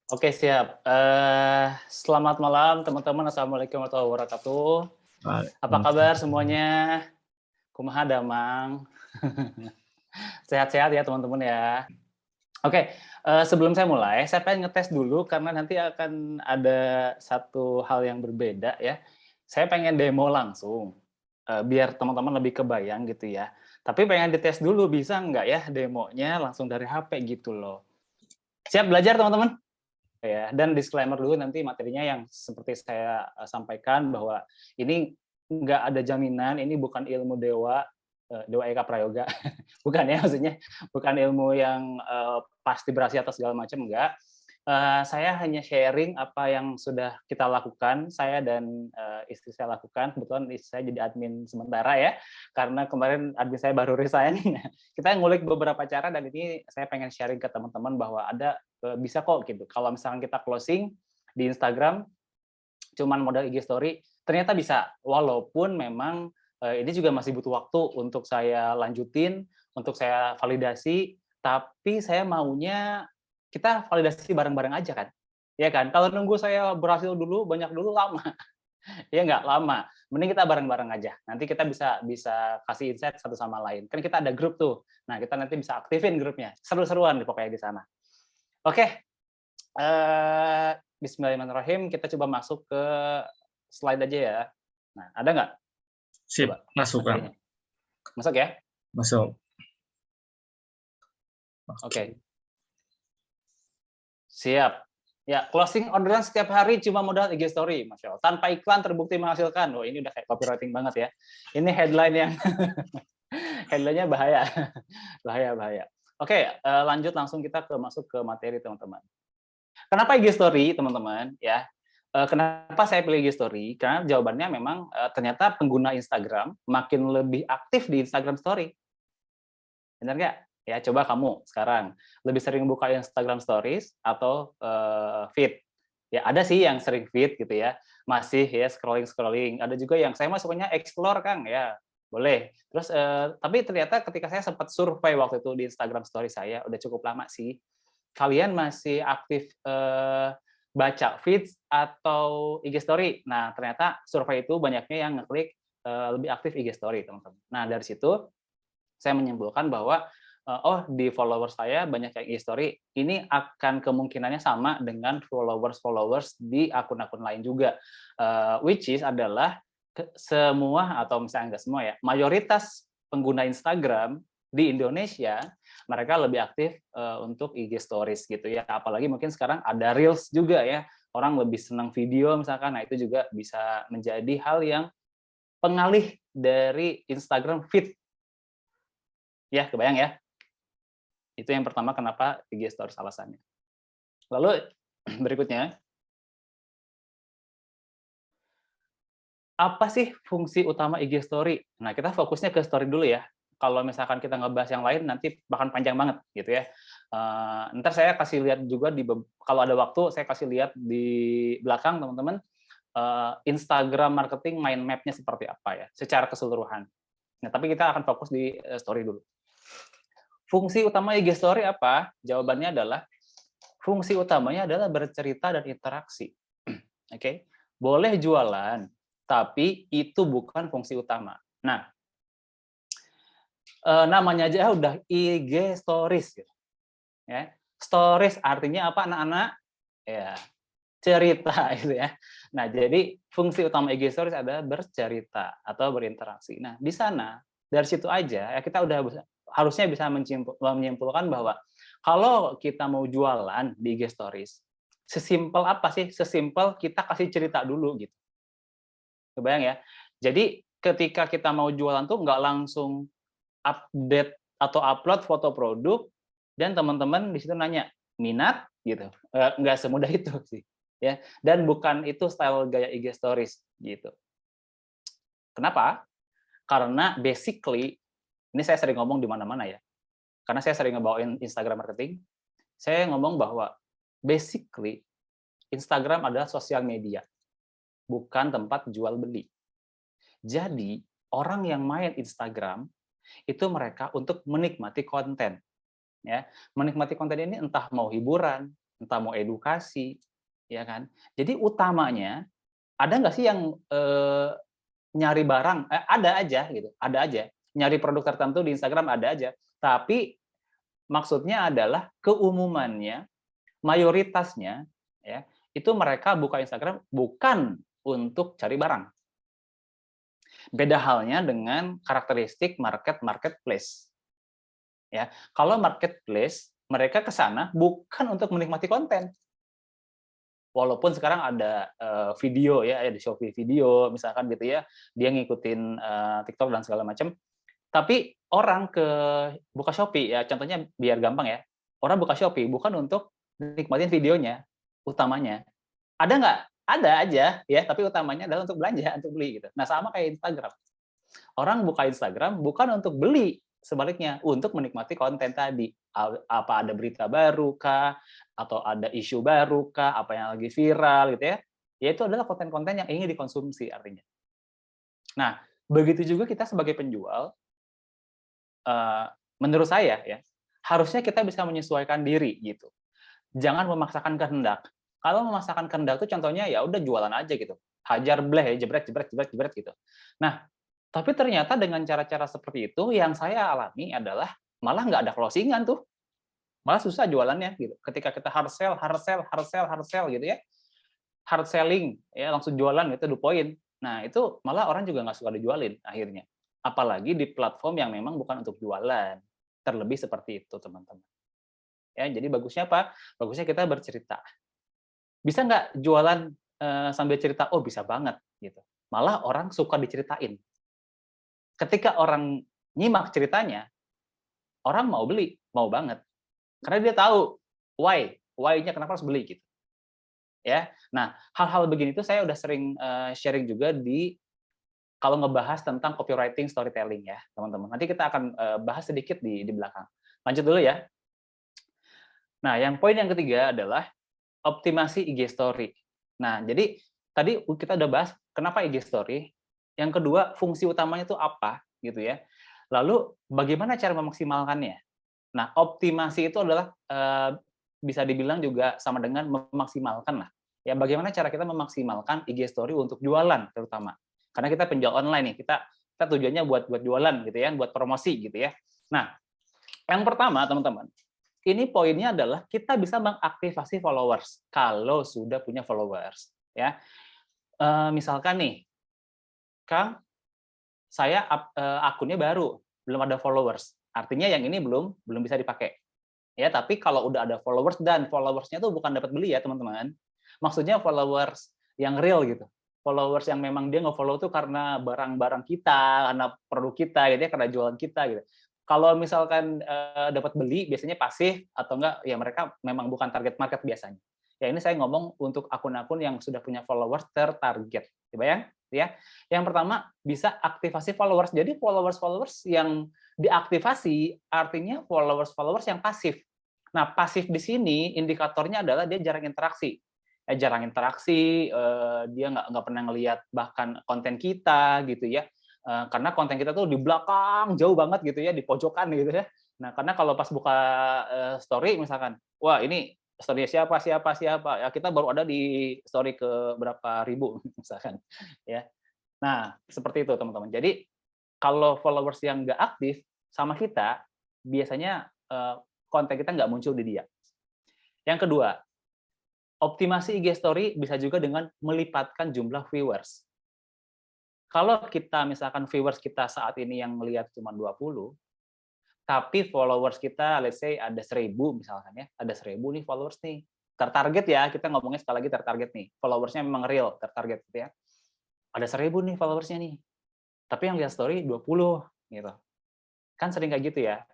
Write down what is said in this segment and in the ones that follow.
Oke, siap. Selamat malam teman-teman, assalamualaikum warahmatullahi wabarakatuh. Apa kabar Waalaikumsalam. semuanya? Kumaha damang? Sehat-sehat ya teman-teman ya. Oke, sebelum saya mulai, saya pengen ngetes dulu karena nanti akan ada satu hal yang berbeda ya. Saya pengen demo langsung, biar teman-teman lebih kebayang gitu ya. Tapi pengen dites dulu bisa nggak ya demonya langsung dari HP gitu loh. Siap belajar teman-teman? Ya, dan disclaimer dulu nanti materinya yang seperti saya sampaikan bahwa ini nggak ada jaminan, ini bukan ilmu dewa, dewa Eka Prayoga, bukan ya maksudnya, bukan ilmu yang pasti berhasil atau segala macam, enggak. Saya hanya sharing apa yang sudah kita lakukan, saya dan istri saya lakukan. Kebetulan istri saya jadi admin sementara ya, karena kemarin admin saya baru resign. Kita ngulik beberapa cara dan ini saya pengen sharing ke teman-teman bahwa ada bisa kok gitu. Kalau misalkan kita closing di Instagram, cuman modal IG story, ternyata bisa. Walaupun memang ini juga masih butuh waktu untuk saya lanjutin, untuk saya validasi, tapi saya maunya kita validasi bareng-bareng aja kan, ya kan? Kalau nunggu saya berhasil dulu, banyak dulu lama, ya nggak? Lama. Mending kita bareng-bareng aja. Nanti kita bisa bisa kasih insight satu sama lain. Kan kita ada grup tuh. Nah, kita nanti bisa aktifin grupnya. Seru-seruan deh pokoknya di sana. Oke, bismillahirrahmanirrahim, kita coba masuk ke slide aja ya. Nah, ada nggak Sip, coba masuk Kang, materinya? Masuk ya? masuk. Oke, Oke. siap. Ya, closing orderan setiap hari cuma modal IG story, Masya Allah. Tanpa iklan terbukti menghasilkan. Oh, ini udah kayak copywriting banget ya. Ini headline yang headline-nya bahaya. Bahaya, bahaya. Oke, lanjut langsung kita masuk ke materi teman-teman. Kenapa IG story, teman-teman? Ya, kenapa saya pilih IG story? Karena jawabannya memang ternyata pengguna Instagram makin lebih aktif di Instagram story. Benar nggak? Ya, coba kamu sekarang lebih sering buka Instagram Stories atau feed? Ya, ada sih yang sering feed gitu ya, masih ya scrolling-scrolling. Ada juga yang saya mah sukanya explore, Kang, ya boleh. Terus, tapi ternyata ketika saya sempat survei waktu itu di Instagram Story saya, udah cukup lama sih, kalian masih aktif baca feeds atau IG Story? Nah, ternyata survei itu banyaknya yang ngeklik lebih aktif IG Story, teman-teman. Nah, dari situ saya menyimpulkan bahwa oh di followers saya banyak yang e-story, ini akan kemungkinannya sama dengan followers-followers di akun-akun lain juga. Which is adalah semua atau misalnya enggak semua ya, mayoritas pengguna Instagram di Indonesia mereka lebih aktif untuk IG stories gitu ya. Apalagi mungkin sekarang ada reels juga ya. Orang lebih senang video misalkan. Nah, itu juga bisa menjadi hal yang pengalih dari Instagram feed. Ya, kebayang ya? Itu yang pertama kenapa IG Stories alasannya. Lalu berikutnya, apa sih fungsi utama IG Story? Nah, kita fokusnya ke story dulu ya. Kalau misalkan kita ngebahas yang lain nanti bahkan panjang banget gitu ya. Entar saya kasih lihat juga kalau ada waktu saya kasih lihat di belakang teman-teman, Instagram marketing mind map-nya seperti apa ya, secara keseluruhan. Nah, tapi kita akan fokus di story dulu. Fungsi utama IG Story apa? Jawabannya adalah fungsi utamanya adalah bercerita dan interaksi. Oke, boleh jualan, tapi itu bukan fungsi utama. Nah, namanya aja udah IG Stories, gitu, ya. Stories artinya apa, anak-anak? Ya, cerita gitu ya. Nah, jadi fungsi utama IG Stories adalah bercerita atau berinteraksi. Nah, di sana dari situ aja ya kita udah harusnya bisa menyimpulkan bahwa kalau kita mau jualan di IG Stories, sesimpel apa sih? Sesimpel kita kasih cerita dulu gitu. Kebayang ya? Jadi ketika kita mau jualan tuh nggak langsung update atau upload foto produk dan teman-teman di situ nanya, "Minat?" Gitu. Nggak semudah itu sih, ya. Dan bukan itu style gaya IG Stories, gitu. Kenapa? Karena basically, ini saya sering ngomong di mana-mana ya, karena saya sering ngebawain Instagram marketing, saya ngomong bahwa basically Instagram adalah sosial media, bukan tempat jual beli. Jadi, orang yang main Instagram itu mereka untuk menikmati konten, ya. Menikmati konten ini entah mau hiburan, entah mau edukasi, ya kan. Jadi utamanya ada nggak sih yang nyari barang? Ada aja gitu, ada aja. Nyari produk tertentu di Instagram ada aja. Tapi maksudnya adalah keumumannya, mayoritasnya, ya itu mereka buka Instagram bukan untuk cari barang. Beda halnya dengan karakteristik marketplace. Ya, kalau marketplace mereka ke sana bukan untuk menikmati konten. Walaupun sekarang ada video ya, ada Shopee video misalkan gitu ya, dia ngikutin TikTok dan segala macam. Tapi orang buka Shopee ya, contohnya biar gampang ya. Orang buka Shopee bukan untuk nikmatin videonya utamanya. Ada nggak? Ada aja ya, tapi utamanya adalah untuk belanja, untuk beli gitu. Nah, sama kayak Instagram. Orang buka Instagram bukan untuk beli, sebaliknya untuk menikmati konten tadi. Apa ada berita baru kah, atau ada isu baru kah, apa yang lagi viral gitu ya. Ya itu adalah konten-konten yang ingin dikonsumsi artinya. Nah, begitu juga kita sebagai penjual, menurut saya ya, harusnya kita bisa menyesuaikan diri gitu. Jangan memaksakan kehendak. Kalau memaksakan kehendak itu contohnya ya udah jualan aja gitu. Hajar bleh, jebret jebret jebret jebret gitu. Nah, tapi ternyata dengan cara-cara seperti itu yang saya alami adalah malah nggak ada closing-an tuh. Malah susah jualannya gitu. Ketika kita hard sell, hard sell, hard sell, hard sell gitu ya. Hard selling ya langsung jualan gitu the point. Nah, itu malah orang juga nggak suka dijualin akhirnya. Apalagi di platform yang memang bukan untuk jualan. Terlebih seperti itu, teman-teman. Ya, jadi bagusnya apa? Bagusnya kita bercerita. Bisa nggak jualan sambil cerita? Oh, bisa banget gitu. Malah orang suka diceritain. Ketika orang nyimak ceritanya, orang mau beli, mau banget. Karena dia tahu why-nya kenapa harus beli gitu. Ya. Nah, hal-hal begini itu saya udah sering sharing juga kalau ngebahas tentang copywriting storytelling ya, teman-teman. Nanti kita akan bahas sedikit di belakang. Lanjut dulu ya. Nah, yang poin yang ketiga adalah optimasi IG story. Nah, jadi tadi kita udah bahas kenapa IG story. Yang kedua, fungsi utamanya itu apa gitu ya. Lalu bagaimana cara memaksimalkannya? Nah, optimasi itu adalah bisa dibilang juga sama dengan memaksimalkan lah. Ya, bagaimana cara kita memaksimalkan IG story untuk jualan terutama. Karena kita penjual online nih, kita tujuannya buat jualan gitu ya, buat promosi gitu ya. Nah, yang pertama teman-teman, ini poinnya adalah kita bisa mengaktifasi followers kalau sudah punya followers ya. Misalkan nih, Kang, saya akunnya baru, belum ada followers. Artinya yang ini belum bisa dipakai. Ya, tapi kalau udah ada followers dan followersnya tuh bukan dapat beli ya, teman-teman. Maksudnya followers yang real gitu. Followers yang memang dia nge-follow tuh karena barang-barang kita, karena produk kita gitu ya, karena jualan kita gitu. Kalau misalkan dapat beli biasanya pasif atau enggak ya mereka memang bukan target market biasanya. Ya ini saya ngomong untuk akun-akun yang sudah punya followers tertarget. Dibayang? Ya. Yang pertama bisa aktivasi followers. Jadi followers yang diaktifasi artinya followers yang pasif. Nah, pasif di sini indikatornya adalah dia jarang interaksi. Jarang interaksi, dia nggak pernah ngelihat bahkan konten kita gitu ya. Karena konten kita tuh di belakang jauh banget gitu ya, di pojokan gitu ya. Nah, karena kalau pas buka story misalkan, wah ini story siapa siapa siapa, ya kita baru ada di story ke berapa ribu misalkan ya. Nah, seperti itu teman-teman. Jadi kalau followers yang nggak aktif sama kita, biasanya konten kita nggak muncul di dia. Yang kedua, optimasi IG Story bisa juga dengan melipatkan jumlah viewers. Kalau kita misalkan viewers kita saat ini yang melihat cuma 20, tapi followers kita let's say ada 1000 misalkan ya, ada 1000 nih followers nih. Tertarget ya, kita ngomongnya sekali lagi tertarget nih. Followersnya memang real, tertarget gitu ya. Ada 1000 nih followersnya nih. Tapi yang lihat story 20 gitu. Kan sering kayak gitu ya.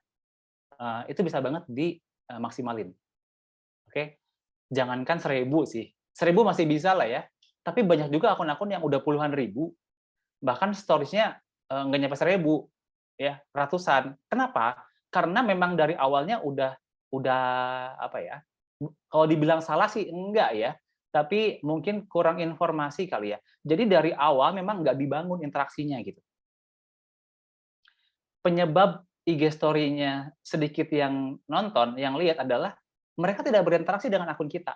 Itu bisa banget dimaksimalin. Oke. Jangankan 1000 sih. 1000 masih bisa lah ya. Tapi banyak juga akun-akun yang udah puluhan ribu, bahkan stories-nya nggak nyampe 1000 ya, ratusan. Kenapa? Karena memang dari awalnya udah apa ya? Kalau dibilang salah sih enggak ya, tapi mungkin kurang informasi kali ya. Jadi dari awal memang nggak dibangun interaksinya gitu. Penyebab IG story-nya sedikit yang nonton, yang lihat adalah mereka tidak berinteraksi dengan akun kita.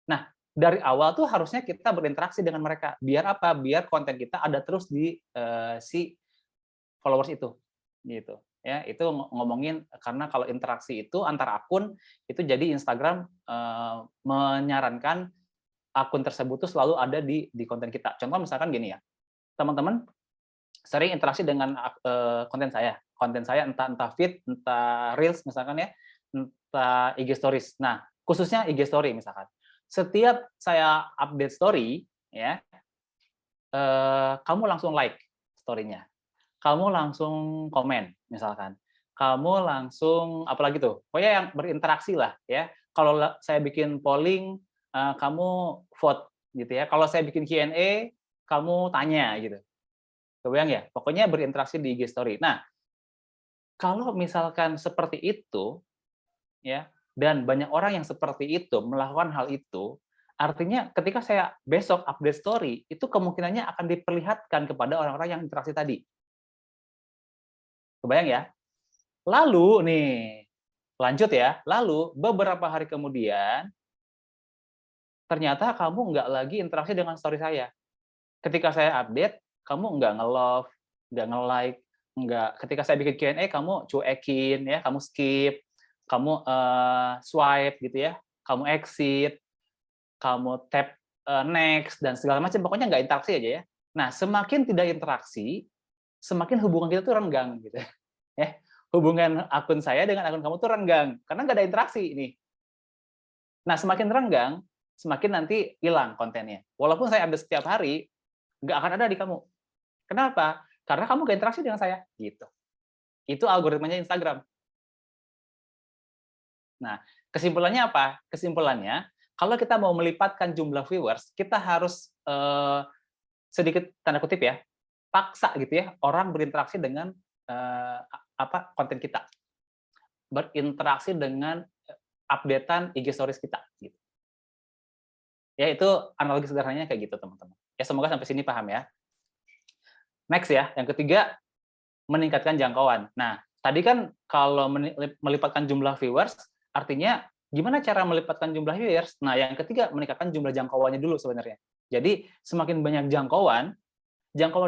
Nah, dari awal tuh harusnya kita berinteraksi dengan mereka. Biar apa? Biar konten kita ada terus di si followers itu, gitu. Ya, itu ngomongin karena kalau interaksi itu antar akun itu jadi Instagram menyarankan akun tersebut tuh selalu ada di konten kita. Contoh misalkan gini ya, teman-teman sering interaksi dengan konten saya entah feed, entah reels misalkan ya, entah IG stories. Nah, khususnya IG story misalkan. Setiap saya update story ya, kamu langsung like story-nya. Kamu langsung komen misalkan. Kamu langsung apalagi tuh? Pokoknya yang berinteraksi lah ya. Kalau saya bikin polling, kamu vote gitu ya. Kalau saya bikin Q&A, kamu tanya gitu. Kebayang ya? Pokoknya berinteraksi di IG story. Nah, kalau misalkan seperti itu ya, dan banyak orang yang seperti itu melakukan hal itu, artinya ketika saya besok update story, itu kemungkinannya akan diperlihatkan kepada orang-orang yang interaksi tadi. Kebayang ya? Lalu nih, lanjut ya. Lalu beberapa hari kemudian, ternyata kamu nggak lagi interaksi dengan story saya. Ketika saya update, kamu nggak nge-love, nggak nge-like, nggak. Ketika saya bikin Q&A, kamu cuekin ya, kamu skip, kamu swipe gitu ya, kamu exit, kamu tap next dan segala macam. Pokoknya nggak interaksi aja ya. Nah, semakin tidak interaksi, semakin hubungan kita tuh renggang gitu ya. Hubungan akun saya dengan akun kamu tuh renggang karena nggak ada interaksi ini. Nah, semakin renggang, semakin nanti hilang kontennya. Walaupun saya update setiap hari, nggak akan ada di kamu. Kenapa? Karena kamu nggak interaksi dengan saya. Gitu. Itu algoritmanya Instagram. Nah, kesimpulannya apa? Kesimpulannya, kalau kita mau melipatkan jumlah viewers, kita harus sedikit tanda kutip ya, paksa gitu ya, orang berinteraksi dengan konten kita. Berinteraksi dengan updatean IG stories kita gitu. Ya itu analogi sederhananya kayak gitu teman-teman. Ya semoga sampai sini paham ya. Next ya, yang ketiga meningkatkan jangkauan. Nah, tadi kan kalau melipatkan jumlah viewers artinya gimana cara melipatkan jumlah viewers? Nah, yang ketiga meningkatkan jumlah jangkauannya dulu sebenarnya. Jadi semakin banyak jangkauan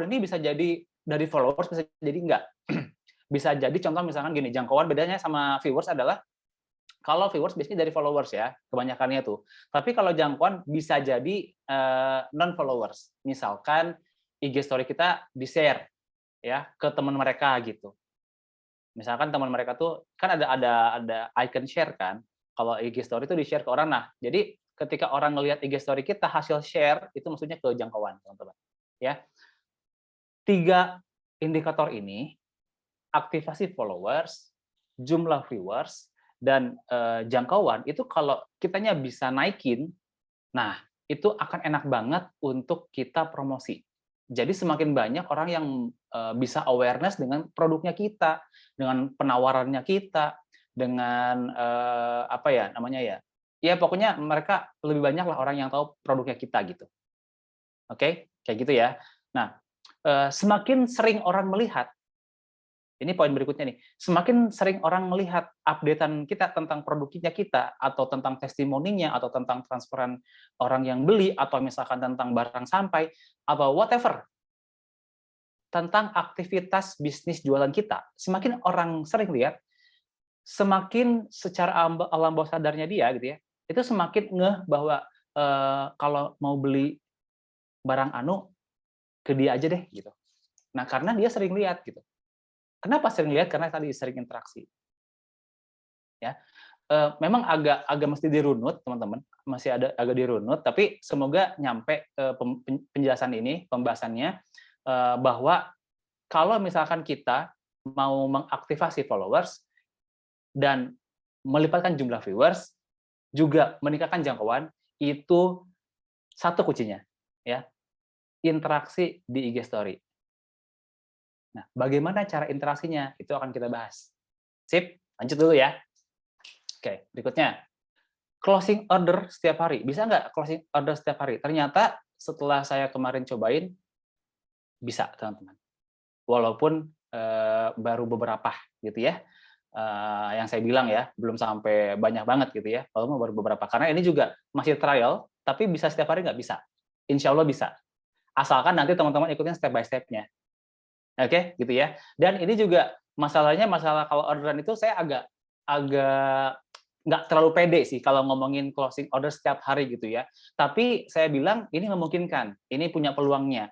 ini bisa jadi dari followers bisa jadi enggak. Bisa jadi contoh misalkan gini, jangkauan bedanya sama viewers adalah kalau viewers biasanya dari followers ya, kebanyakannya tuh. Tapi kalau jangkauan bisa jadi non followers. Misalkan IG story kita di-share ya ke teman mereka gitu. Misalkan teman mereka tuh kan ada icon share kan. Kalau IG story itu di-share ke orang. Nah, jadi ketika orang ngelihat IG story kita hasil share itu maksudnya ke jangkauan, teman-teman. Ya. 3 indikator ini, aktivasi followers, jumlah viewers, dan jangkauan itu kalau kitanya bisa naikin, nah itu akan enak banget untuk kita promosi. Jadi semakin banyak orang yang bisa awareness dengan produknya kita, dengan penawarannya kita, dengan apa ya namanya ya, ya pokoknya mereka lebih banyak lah orang yang tahu produknya kita gitu. Oke, kayak gitu ya. Nah, semakin sering orang melihat, ini poin berikutnya nih, semakin sering orang melihat updatean kita tentang produknya kita, atau tentang testimoninya, atau tentang transferan orang yang beli, atau misalkan tentang barang sampai, atau whatever, tentang aktivitas bisnis jualan kita, semakin orang sering lihat, semakin secara alam bawah sadarnya dia gitu ya, itu semakin ngeh bahwa kalau mau beli barang anu, ke dia aja deh gitu. Nah, karena dia sering lihat gitu. Kenapa sering lihat? Karena tadi sering interaksi. Ya, memang agak mesti dirunut teman-teman, masih agak dirunut, tapi semoga nyampe penjelasan ini, pembahasannya bahwa kalau misalkan kita mau mengaktifasi followers dan melipatkan jumlah viewers, juga meningkatkan jangkauan, itu satu kuncinya, ya, interaksi di IG Story. Nah, bagaimana cara interaksinya? Itu akan kita bahas. Sip, lanjut dulu ya. Oke, berikutnya. Closing order setiap hari. Bisa nggak closing order setiap hari? Ternyata setelah saya kemarin cobain, bisa, teman-teman. Walaupun baru beberapa, gitu ya. yang saya bilang ya, belum sampai banyak banget gitu ya, kalau baru beberapa. Karena ini juga masih trial, tapi bisa setiap hari nggak bisa. Insya Allah bisa. Asalkan nanti teman-teman ikutin step by step-nya. Oke, gitu ya. Dan ini juga masalahnya, masalah kalau orderan itu saya agak nggak terlalu pede sih kalau ngomongin closing order setiap hari gitu ya. Tapi saya bilang ini memungkinkan, ini punya peluangnya.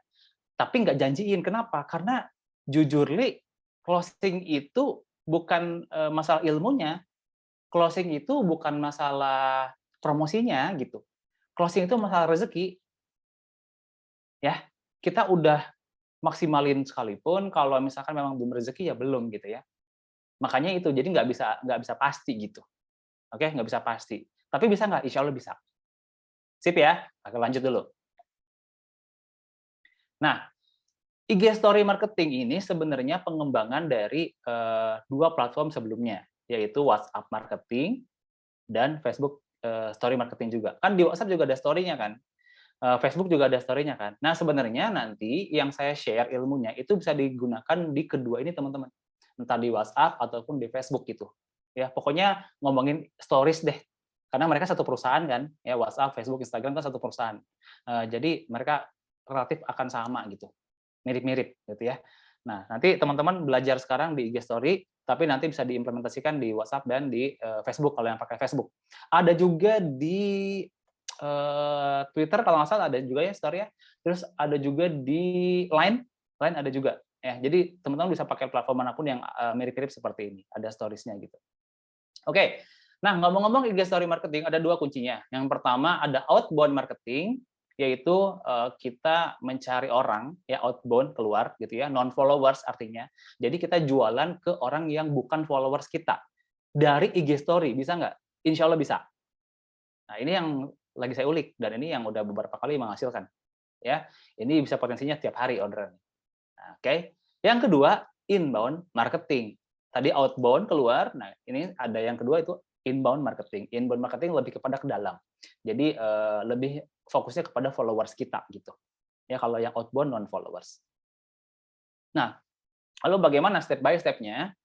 Tapi nggak janjiin. Kenapa? Karena jujur li, closing itu bukan masalah ilmunya, closing itu bukan masalah promosinya gitu. Closing itu masalah rezeki. Ya, kita udah maksimalin sekalipun, kalau misalkan memang belum rezeki ya belum gitu ya. Makanya itu, jadi nggak bisa pasti gitu. Oke, nggak bisa pasti. Tapi bisa nggak? Insya Allah bisa. Sip ya. Oke, lanjut dulu. Nah, IG Story Marketing ini sebenarnya pengembangan dari dua platform sebelumnya, yaitu WhatsApp Marketing dan Facebook Story Marketing juga. Kan di WhatsApp juga ada story-nya kan, Facebook juga ada story-nya kan. Nah, sebenarnya nanti yang saya share ilmunya itu bisa digunakan di kedua ini teman-teman, entah di WhatsApp ataupun di Facebook gitu. Ya, pokoknya ngomongin stories deh, karena mereka satu perusahaan kan, ya WhatsApp, Facebook, Instagram kan satu perusahaan. Jadi mereka relatif akan sama gitu. Mirip-mirip gitu ya. Nah, nanti teman-teman belajar sekarang di IG Story, tapi nanti bisa diimplementasikan di WhatsApp dan di Facebook kalau yang pakai Facebook. Ada juga di Twitter kalau nggak salah ada juga ya story ya. Terus ada juga di Line ada juga. Ya, jadi teman-teman bisa pakai platform manapun yang mirip-mirip seperti ini. Ada storiesnya gitu. Oke. Nah, ngomong-ngomong IG Story Marketing ada dua kuncinya. Yang pertama ada outbound marketing, yaitu kita mencari orang ya outbound keluar gitu ya, non followers artinya. Jadi kita jualan ke orang yang bukan followers kita dari IG Story, bisa nggak? Insya Allah bisa. Nah, ini yang lagi saya ulik dan ini yang udah beberapa kali menghasilkan ya. Ini bisa potensinya tiap hari orderan. Nah, oke. Yang kedua inbound marketing. Tadi outbound keluar, nah ini ada yang kedua itu inbound marketing. Inbound marketing lebih kepada ke dalam. Jadi lebih fokusnya kepada followers kita gitu. Ya kalau yang outbound non followers. Nah, lalu bagaimana step by step-nya?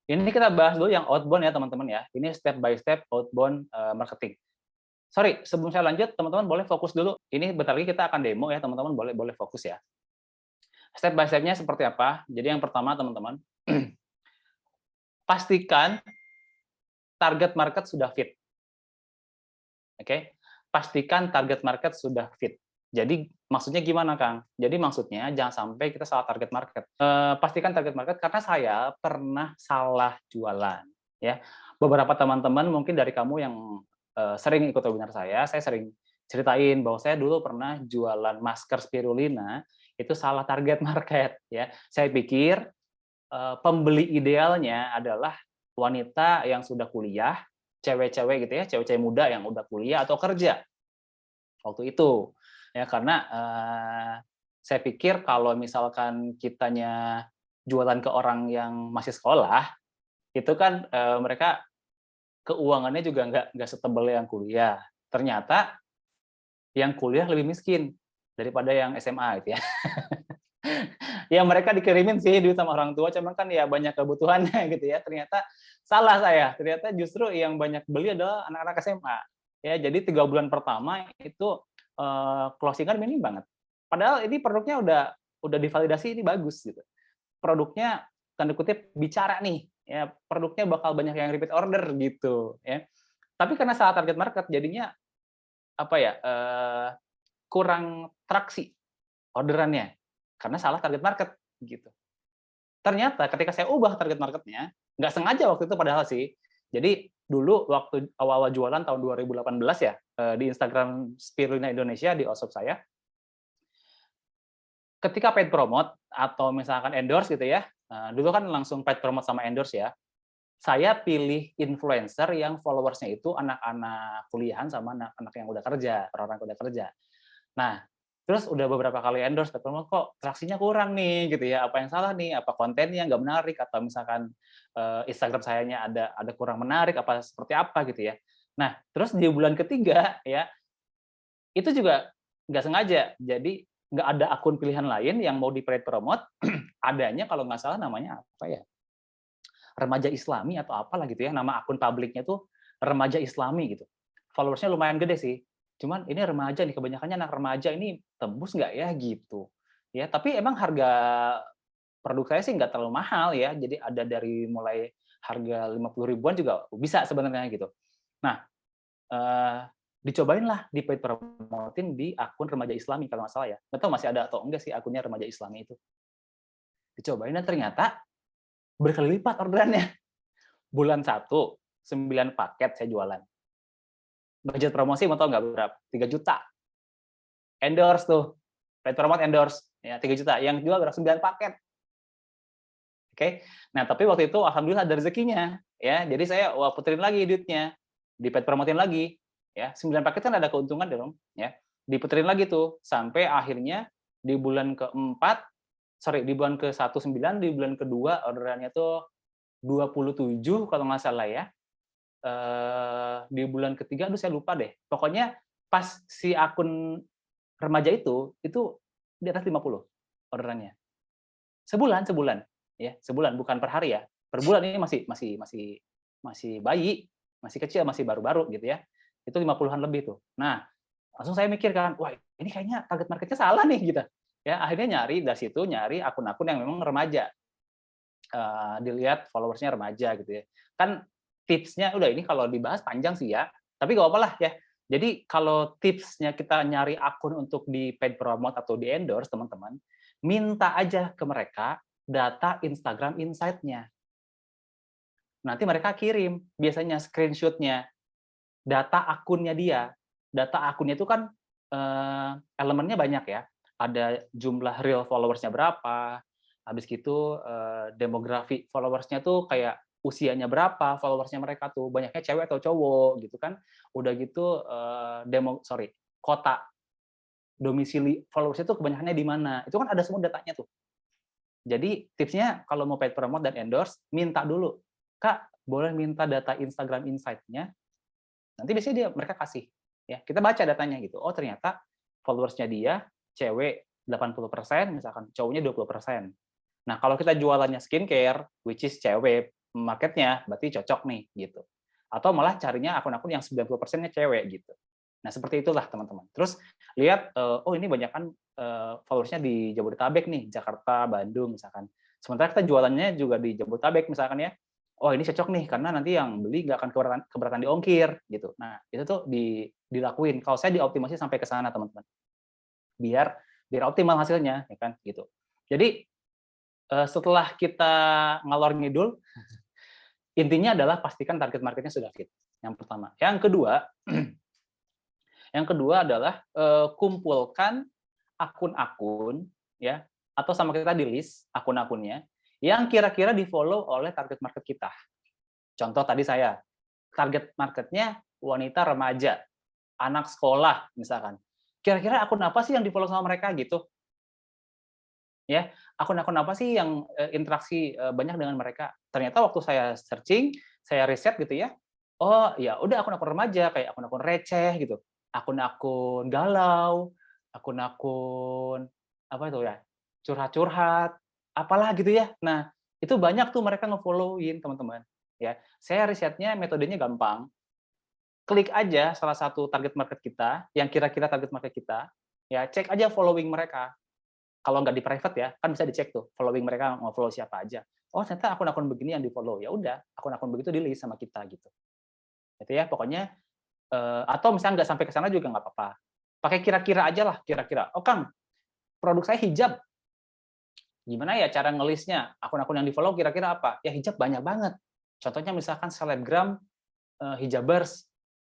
Ini kita bahas dulu yang outbound ya teman-teman ya. Ini step by step outbound marketing. Sorry, sebelum saya lanjut, teman-teman boleh fokus dulu. Ini bentar lagi kita akan demo ya, teman-teman boleh fokus ya. Step by step-nya seperti apa? Jadi yang pertama, teman-teman, pastikan target market sudah fit. Oke? Pastikan target market sudah fit. Jadi maksudnya gimana, Kang? Jadi maksudnya jangan sampai kita salah target market. Pastikan target market karena saya pernah salah jualan. Ya, beberapa teman-teman mungkin dari kamu yang sering ikut webinar saya sering ceritain bahwa saya dulu pernah jualan masker spirulina itu salah target market ya. Saya pikir pembeli idealnya adalah wanita yang sudah kuliah, cewek-cewek gitu ya, cewek-cewek muda yang udah kuliah atau kerja waktu itu ya, karena saya pikir kalau misalkan kitanya jualan ke orang yang masih sekolah itu kan mereka keuangannya juga nggak setebal yang kuliah. Ternyata yang kuliah lebih miskin daripada yang SMA gitu ya. Ya mereka dikirimin sih duit sama orang tua, cuman kan ya banyak kebutuhannya gitu ya. Ternyata salah saya. Ternyata justru yang banyak beli adalah anak-anak SMA. Ya, jadi 3 bulan pertama itu closing-an minim banget. Padahal ini produknya udah divalidasi ini bagus gitu. Produknya tanda kutip bicara nih, ya produknya bakal banyak yang repeat order gitu ya. Tapi karena salah target market jadinya apa ya, kurang traksi orderannya karena salah target market gitu. Ternyata ketika saya ubah target marketnya, nggak sengaja waktu itu padahal sih. Jadi dulu waktu awal-awal jualan tahun 2018 ya, di Instagram Spirulina Indonesia di shop saya, ketika paid promote atau misalkan endorse gitu ya, dulu kan langsung paid promote sama endorse ya. Saya pilih influencer yang followers-nya itu anak-anak kuliahan sama anak-anak yang udah kerja, orang-orang yang udah kerja. Nah, terus udah beberapa kali endorse, ketemu kok traksinya kurang nih gitu ya. Apa yang salah nih? Apa kontennya nggak menarik atau misalkan Instagram sayanya ada kurang menarik apa seperti apa gitu ya. Nah, terus di bulan ketiga ya, itu juga nggak sengaja. Jadi nggak ada akun pilihan lain yang mau di paid promote, adanya kalau nggak salah namanya apa ya? remaja Islami atau apalah gitu ya, nama akun publiknya tuh remaja Islami gitu. Followersnya lumayan gede sih. Cuman ini remaja nih, kebanyakannya anak remaja, ini tembus nggak ya gitu. Ya, tapi emang harga produk saya sih nggak terlalu mahal ya. Jadi ada dari mulai harga 50 ribuan juga bisa sebenarnya gitu. Nah, eh, dicobain lah di paid promoting di akun remaja Islami kalau nggak salah ya. Nggak tahu masih ada atau enggak sih akunnya remaja Islami itu. Dicobain dan ternyata berkali lipat orderannya. Bulan 1, 9 paket saya jualan. Budget promosi mau tahu nggak berapa? 3 juta. Endorse tuh. Paid promote endorse. Ya, 3 juta. Yang jual berapa? 9 paket. Oke. Nah, tapi waktu itu alhamdulillah ada rezekinya. Ya, jadi saya puterin lagi duitnya. Di paid promotin lagi. Ya, 9 paket kan ada keuntungan dong. Ya, diputerin lagi tuh. Sampai akhirnya di bulan keempat, di bulan ke-1 9, di bulan kedua orderannya tuh 27 kalau nggak salah ya. Di bulan ketiga, aduh saya lupa deh. Pokoknya pas si akun remaja itu di atas 50 orderannya. Sebulan, ya, sebulan bukan per hari ya. Per bulan ini masih bayi, masih kecil, masih baru-baru gitu ya. Itu 50-an lebih tuh. Nah, langsung saya mikir kan, wah ini kayaknya target marketnya salah nih gitu. Ya, akhirnya nyari akun-akun yang memang remaja. Dilihat followersnya remaja gitu ya. Kan tipsnya udah ini kalau dibahas panjang sih ya, tapi nggak apa-apa lah ya. Jadi kalau tipsnya kita nyari akun untuk di paid promote atau di endorse teman-teman, minta aja ke mereka data Instagram Insight-nya. Nanti mereka kirim biasanya screenshot-nya, data akunnya dia. Data akunnya itu kan elemennya banyak ya. Ada jumlah real followers-nya berapa, habis gitu demografi followers-nya tuh kayak usianya berapa, followers-nya mereka tuh banyaknya cewek atau cowok gitu kan. Udah gitu kota domisili followers itu kebanyakannya di mana. Itu kan ada semua datanya tuh. Jadi tipsnya kalau mau paid promote dan endorse, minta dulu. Kak, boleh minta data Instagram Insight-nya? Nanti biasanya mereka kasih. Ya, kita baca datanya gitu. Oh, ternyata followers-nya dia cewek 80%, misalkan cowoknya 20%. Nah, kalau kita jualannya skincare, which is cewek marketnya, berarti cocok nih gitu. Atau malah carinya akun-akun yang 90%-nya cewek gitu. Nah, seperti itulah teman-teman. Terus lihat, oh ini banyak kan followersnya di Jabodetabek nih, Jakarta, Bandung misalkan. Sementara kita jualannya juga di Jabodetabek misalkan ya. Oh ini cocok nih karena nanti yang beli nggak akan keberatan di ongkir gitu. Nah itu tuh dilakuin. Kalau saya dioptimasi sampai ke sana teman-teman. Biar optimal hasilnya ya kan gitu. Jadi setelah kita ngalor ngidul, intinya adalah pastikan target marketnya sudah fit. Yang pertama. Yang kedua adalah kumpulkan akun-akun ya atau sama kita di list akun-akunnya yang kira-kira di-follow oleh target market kita. Contoh tadi saya, target marketnya wanita remaja, anak sekolah misalkan. Kira-kira akun apa sih yang di-follow sama mereka gitu? Ya, akun-akun apa sih yang interaksi banyak dengan mereka? Ternyata waktu saya searching, saya riset gitu ya. Oh, ya udah akun-akun remaja kayak akun-akun receh gitu. Akun-akun galau, akun-akun apa itu ya? Curhat-curhat, apalah gitu ya. Nah, itu banyak tuh mereka nge-follow-in, teman-teman. Ya, saya risetnya metodenya gampang. Klik aja salah satu target market kita yang kira-kira target market kita, ya cek aja following mereka. Kalau nggak di private ya, kan bisa dicek tuh following mereka mau follow siapa aja. Oh, ternyata akun-akun begini yang di-follow. Ya udah, akun-akun begitu di-list sama kita gitu. Itu ya, pokoknya atau misalnya nggak sampai ke sana juga nggak apa-apa. Pakai kira-kira aja lah, kira-kira. Oh, Kang, produk saya hijab. Gimana ya cara ngelisnya? Akun-akun yang di-follow kira-kira apa? Ya hijab banyak banget. Contohnya misalkan selebgram hijabers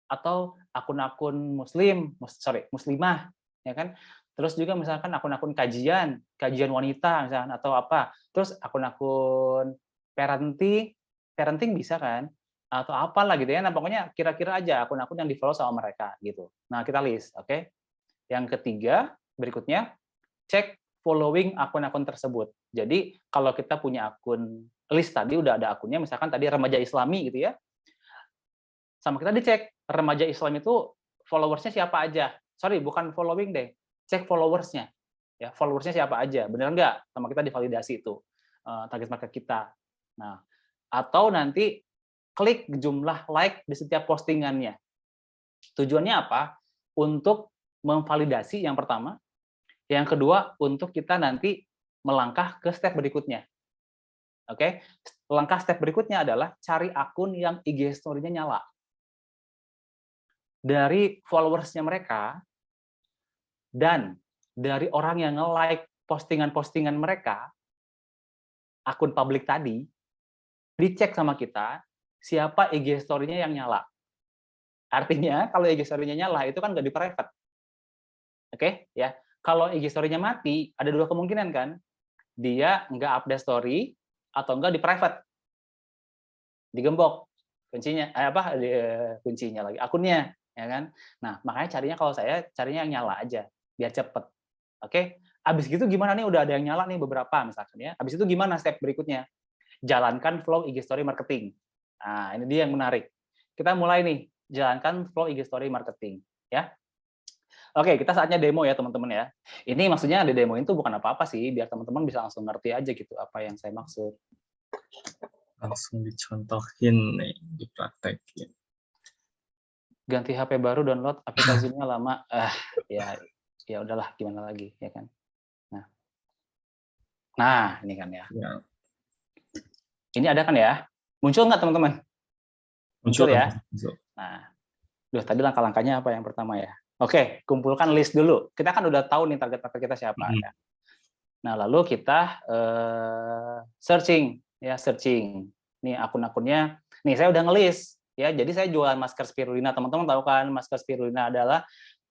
atau akun-akun muslimah, ya kan? Terus juga misalkan akun-akun kajian wanita misalkan atau apa. Terus akun-akun parenting bisa kan? Atau apalah gitu ya. Nah, pokoknya kira-kira aja akun-akun yang di-follow sama mereka gitu. Nah, kita list, oke? Yang ketiga, berikutnya cek following akun-akun tersebut. Jadi kalau kita punya akun list tadi udah ada akunnya, misalkan tadi remaja Islami gitu ya, sama kita dicek remaja Islam itu followersnya siapa aja. Sorry, bukan following deh, cek followersnya. Ya, followersnya siapa aja, bener nggak? Sama kita divalidasi itu target market kita. Nah, atau nanti klik jumlah like di setiap postingannya. Tujuannya apa? Untuk memvalidasi yang pertama, yang kedua untuk kita nanti melangkah ke step berikutnya. Oke, langkah step berikutnya adalah cari akun yang IG story-nya nyala. Dari followers-nya mereka dan dari orang yang nge-like postingan-postingan mereka, akun publik tadi, dicek sama kita siapa IG story-nya yang nyala. Artinya kalau IG story-nya nyala itu kan nggak di private. Oke, ya. Kalau IG story-nya mati, ada dua kemungkinan kan. Dia nggak update story atau nggak di private. Digembok kuncinya kuncinya lagi akunnya, ya kan. Nah, makanya kalau saya carinya yang nyala aja biar cepet. Oke. Habis gitu gimana nih, udah ada yang nyala nih beberapa misalkan ya. Habis itu gimana step berikutnya? Jalankan flow IG story marketing. Nah, ini dia yang menarik. Kita mulai nih, jalankan flow IG story marketing, ya. Oke, kita saatnya demo ya, teman-teman ya. Ini maksudnya di demo itu bukan apa-apa sih, biar teman-teman bisa langsung ngerti aja gitu apa yang saya maksud. Langsung dicontohin nih, dipraktekin. Ganti HP baru, download aplikasinya lama. Ya udahlah, gimana lagi, ya kan. Nah, ini kan ya. Ini ada kan ya? Muncul nggak, teman-teman? Muncul ya? Nah, tadi langkah-langkahnya apa yang pertama ya? Oke, kumpulkan list dulu. Kita kan udah tahu nih target kita siapa. Ya. Nah, lalu kita searching. Nih akun-akunnya. Nih, saya udah ngelis. Ya, jadi saya jualan masker spirulina. Teman-teman tahu kan, masker spirulina adalah,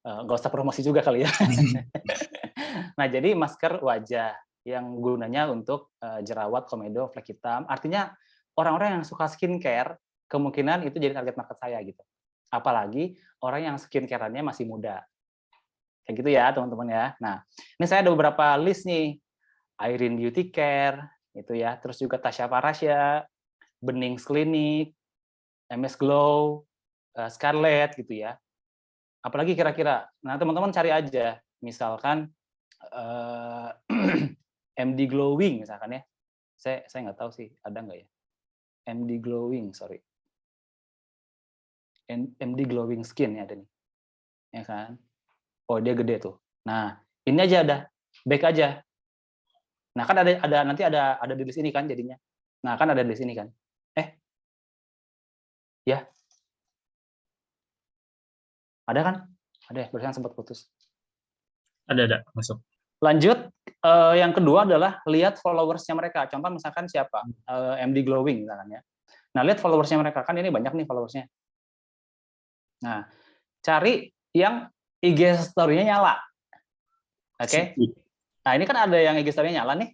nggak usah promosi juga kali ya. Nah, jadi masker wajah yang gunanya untuk jerawat, komedo, flek hitam. Artinya orang-orang yang suka skincare, kemungkinan itu jadi target market saya gitu. Apalagi orang yang skincare-nya masih muda. Kayak gitu ya, teman-teman ya. Nah, ini saya ada beberapa list nih. Irene Beauty Care, itu ya. Terus juga Tasya Farasya, Benings Clinic, MS Glow, Scarlett gitu ya. Apalagi kira-kira. Nah, teman-teman cari aja. Misalkan MD Glowing misalkan ya. Saya nggak tahu sih, ada nggak ya? MD Glowing, sorry. MD Glowing Skin ya ada nih. Ya kan? Oh, dia gede tuh. Nah, ini aja ada. Back aja. Nah, kan nanti ada di list ini kan jadinya. Nah, kan ada di list ini kan. Ya. Ada kan? Ada ya, barusan sempat putus. Ada, masuk. Lanjut, yang kedua adalah lihat followers-nya mereka. Contoh misalkan siapa? MD Glowing misalkan ya. Nah, lihat followers-nya mereka. Kan ini banyak nih followers-nya. Nah, cari yang IG story-nya nyala. Oke. Nah, ini kan ada yang IG story-nya nyala nih.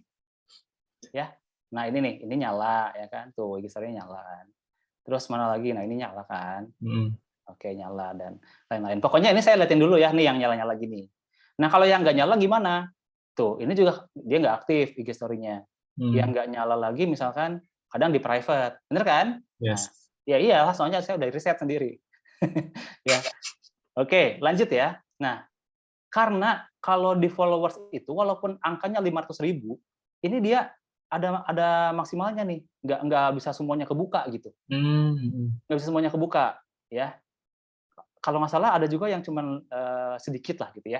Ya. Nah, ini nih, ini nyala ya kan. Tuh, IG story-nya nyala kan. Terus mana lagi? Nah, ini nyala kan. Oke, nyala dan lain-lain. Pokoknya ini saya liatin dulu ya, nih yang nyala-nyala gini. Nah, kalau yang nggak nyala gimana? Tuh, ini juga dia nggak aktif IG story-nya. Yang nggak nyala lagi misalkan kadang di private. Bener kan? Yes. Nah, ya iyalah, soalnya saya udah riset sendiri. Ya. Oke, lanjut ya. Nah, karena kalau di followers itu walaupun angkanya 500.000, ini dia ada maksimalnya nih. Nggak bisa semuanya kebuka gitu. Nggak bisa semuanya kebuka, ya. Kalau nggak salah ada juga yang cuman sedikit lah gitu ya.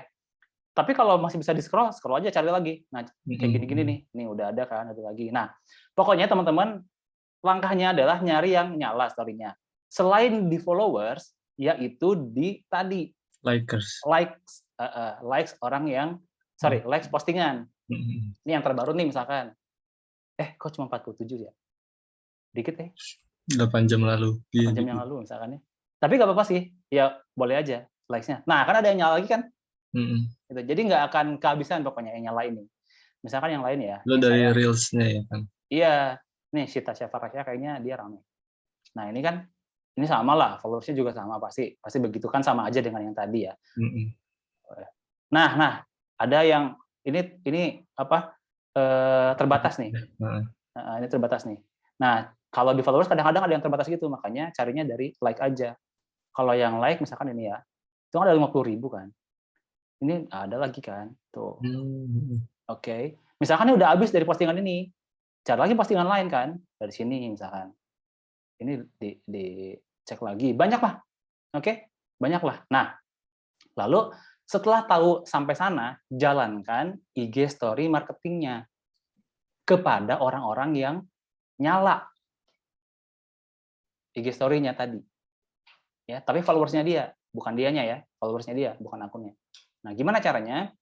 Tapi kalau masih bisa di-scroll, scroll aja cari lagi. Nah, kayak gini-gini nih. Nih udah ada kan, ada lagi. Nah, pokoknya teman-teman langkahnya adalah nyari yang nyala story-nya. Selain di followers, yaitu di tadi likes orang yang likes postingan. Ini yang terbaru nih misalkan. Kok cuma 47 ya? Dikit ya. 8 jam lalu. 8 jam yang lalu misalkan ya. Tapi nggak apa-apa sih. Ya boleh aja likes-nya. Nah, kan ada yang nyala lagi kan? Gitu. Jadi nggak akan kehabisan pokoknya yang nyala ini. Misalkan yang lain ya. Itu dari reels-nya ya kan? Iya. Nih, si Tasya Farasya kayaknya dia ramai. Nah, ini kan ini sama lah, followers-nya juga sama pasti begitu kan, sama aja dengan yang tadi ya. Nah, ada yang ini apa terbatas nih. Ini terbatas nih. Nah, kalau di followers kadang-kadang ada yang terbatas gitu, makanya carinya dari like aja. Kalau yang like misalkan ini ya, itu kan ada 50.000 kan. Ini ada lagi kan, tuh. Oke. Misalkan ini udah habis dari postingan ini. Cari lagi postingan lain kan, dari sini misalkan. Ini dicek lagi, banyak lah. Oke, banyak lah. Nah, lalu setelah tahu sampai sana, jalankan IG story marketingnya kepada orang-orang yang nyala IG story-nya tadi. Ya, tapi followersnya dia, bukan dianya ya, followersnya dia, bukan akunnya. Nah, gimana caranya?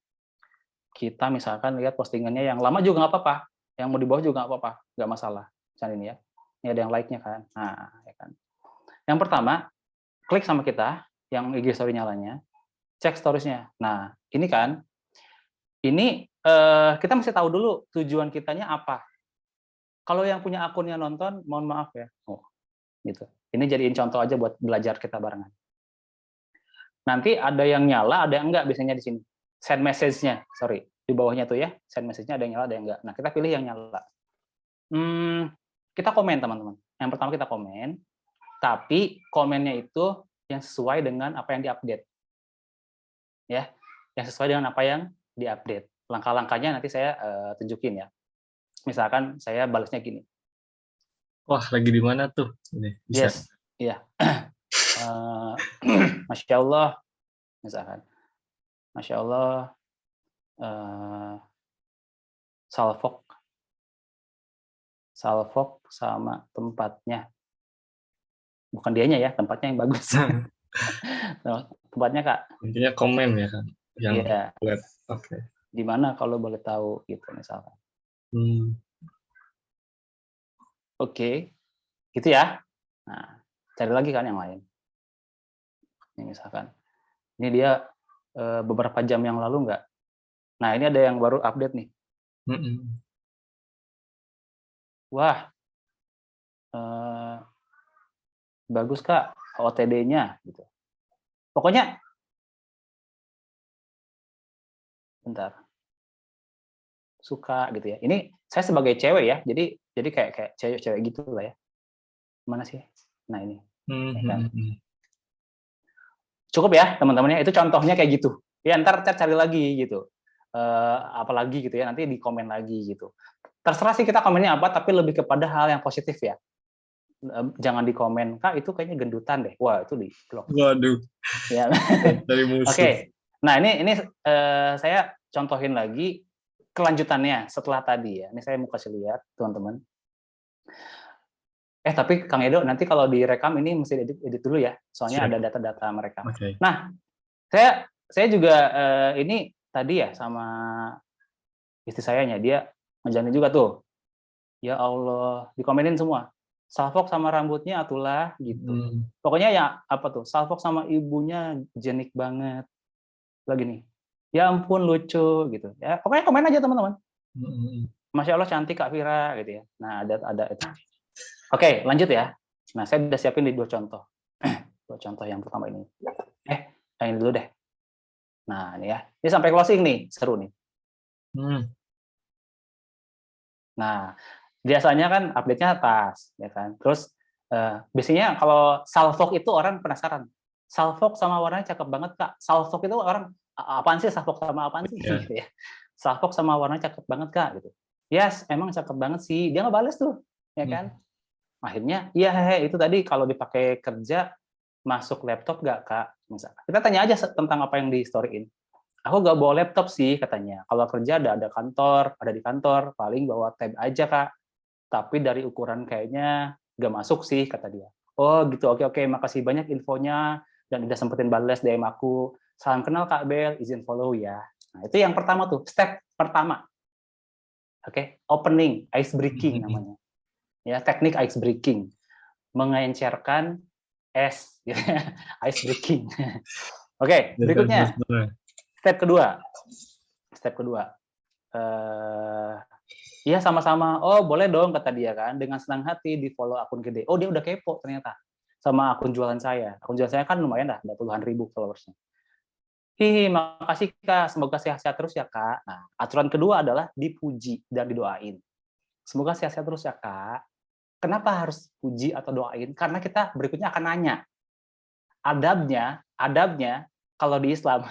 Kita misalkan lihat postingannya yang lama juga nggak apa-apa, yang mau di bawah juga nggak apa-apa, nggak masalah. Misalnya ini ya, ini ada yang like-nya kan. Nah, ya kan. Yang pertama, klik sama kita, yang IG story nyalanya, cek stories-nya. Nah, ini kan, ini kita mesti tahu dulu tujuan kitanya apa. Kalau yang punya akunnya nonton, mohon maaf ya. Oh, gitu. Ini jadiin contoh aja buat belajar kita barengan. Nanti ada yang nyala, ada yang enggak biasanya di sini. Send message-nya, sorry. Di bawahnya tuh ya, send message-nya ada yang nyala, ada yang enggak. Nah, kita pilih yang nyala. Kita komen, teman-teman. Yang pertama kita komen, tapi komennya itu yang sesuai dengan apa yang diupdate. Ya, yang sesuai dengan apa yang diupdate. Langkah-langkahnya nanti saya tunjukin ya. Misalkan saya balasnya gini. Wah, lagi di mana tuh? Ini bisa. Yes, iya. Masya Allah, misalkan. Masya Allah, salfok sama tempatnya. Bukan dianya ya, tempatnya yang bagus. Tempatnya Kak. Intinya komen ya kan? Yang Iya. web. Oke. Di mana kalau boleh tahu gitu misalkan. Oke, gitu ya. Nah, cari lagi kan yang lain. Ini misalkan, ini dia beberapa jam yang lalu nggak. Nah, ini ada yang baru update nih. Wah, bagus Kak, OTD-nya gitu. Pokoknya, bentar, suka gitu ya. Ini saya sebagai cewek ya, jadi kayak cewek-cewek gitu lah ya. Mana sih? Nah ini. Ya kan? Cukup ya teman-temannya, itu contohnya kayak gitu. Ya ntar cari lagi gitu. Apalagi gitu ya, nanti di komen lagi gitu. Terserah sih kita komennya apa, tapi lebih kepada hal yang positif ya. Jangan di komen, Kak itu kayaknya gendutan deh. Wah itu di blok. Waduh. Ya. Dari musuh. Oke. Nah ini saya contohin lagi kelanjutannya setelah tadi ya. Ini saya mau kasih lihat teman-teman. Tapi Kang Edo, nanti kalau direkam ini mesti edit dulu ya, soalnya ada data-data mereka. Okay. Nah, saya juga ini tadi ya sama istri sayanya, dia ngejalanin juga tuh. Ya Allah, dikomenin semua. Salfok sama rambutnya atulah gitu. Pokoknya ya apa tuh, salfok sama ibunya jenik banget. Lagi nih. Ya ampun lucu gitu. Ya, pokoknya komen aja teman-teman. Masya Allah cantik Kak Vira gitu ya. Nah, ada itu. Oke, lanjut ya. Nah, saya udah siapin di 2 contoh. 2 contoh yang pertama ini. Yang ini dulu deh. Nah, ini ya. Ini sampai closing nih, seru nih. Nah, biasanya kan update-nya atas, ya kan. Terus biasanya kalau salfok itu orang penasaran. Salfok sama warnanya cakep banget, Kak. Salfok itu orang apaan sih salfok sama apaan sih gitu ya. Salfok sama warnanya cakep banget, Kak gitu. Yes, emang cakep banget sih. Dia ngebales tuh, ya kan. Akhirnya, iya itu tadi kalau dipakai kerja masuk laptop nggak Kak? Misalkan. Kita tanya aja tentang apa yang di storyin. Aku nggak bawa laptop sih katanya. Kalau kerja ada di kantor, paling bawa tab aja Kak. Tapi dari ukuran kayaknya nggak masuk sih kata dia. Oh gitu, oke, makasih banyak infonya dan udah sempetin balas DM aku. Salam kenal Kak Bel, izin follow ya. Nah itu yang pertama tuh, step pertama. Oke, opening, ice breaking namanya. Ya, teknik ice breaking, mengencerkan es, ice breaking. Oke, berikutnya step kedua. Iya sama-sama. Oh boleh dong kata dia kan, dengan senang hati di follow akun gede. Oh dia udah kepo ternyata sama akun jualan saya. Akun jualan saya kan lumayan lah, ada puluhan ribu followersnya. Makasih Kak, semoga sehat-sehat terus ya Kak. Nah, aturan kedua adalah dipuji dan didoain. Semoga sehat-sehat terus ya Kak. Kenapa harus puji atau doain? Karena kita berikutnya akan nanya. Adabnya kalau di Islam,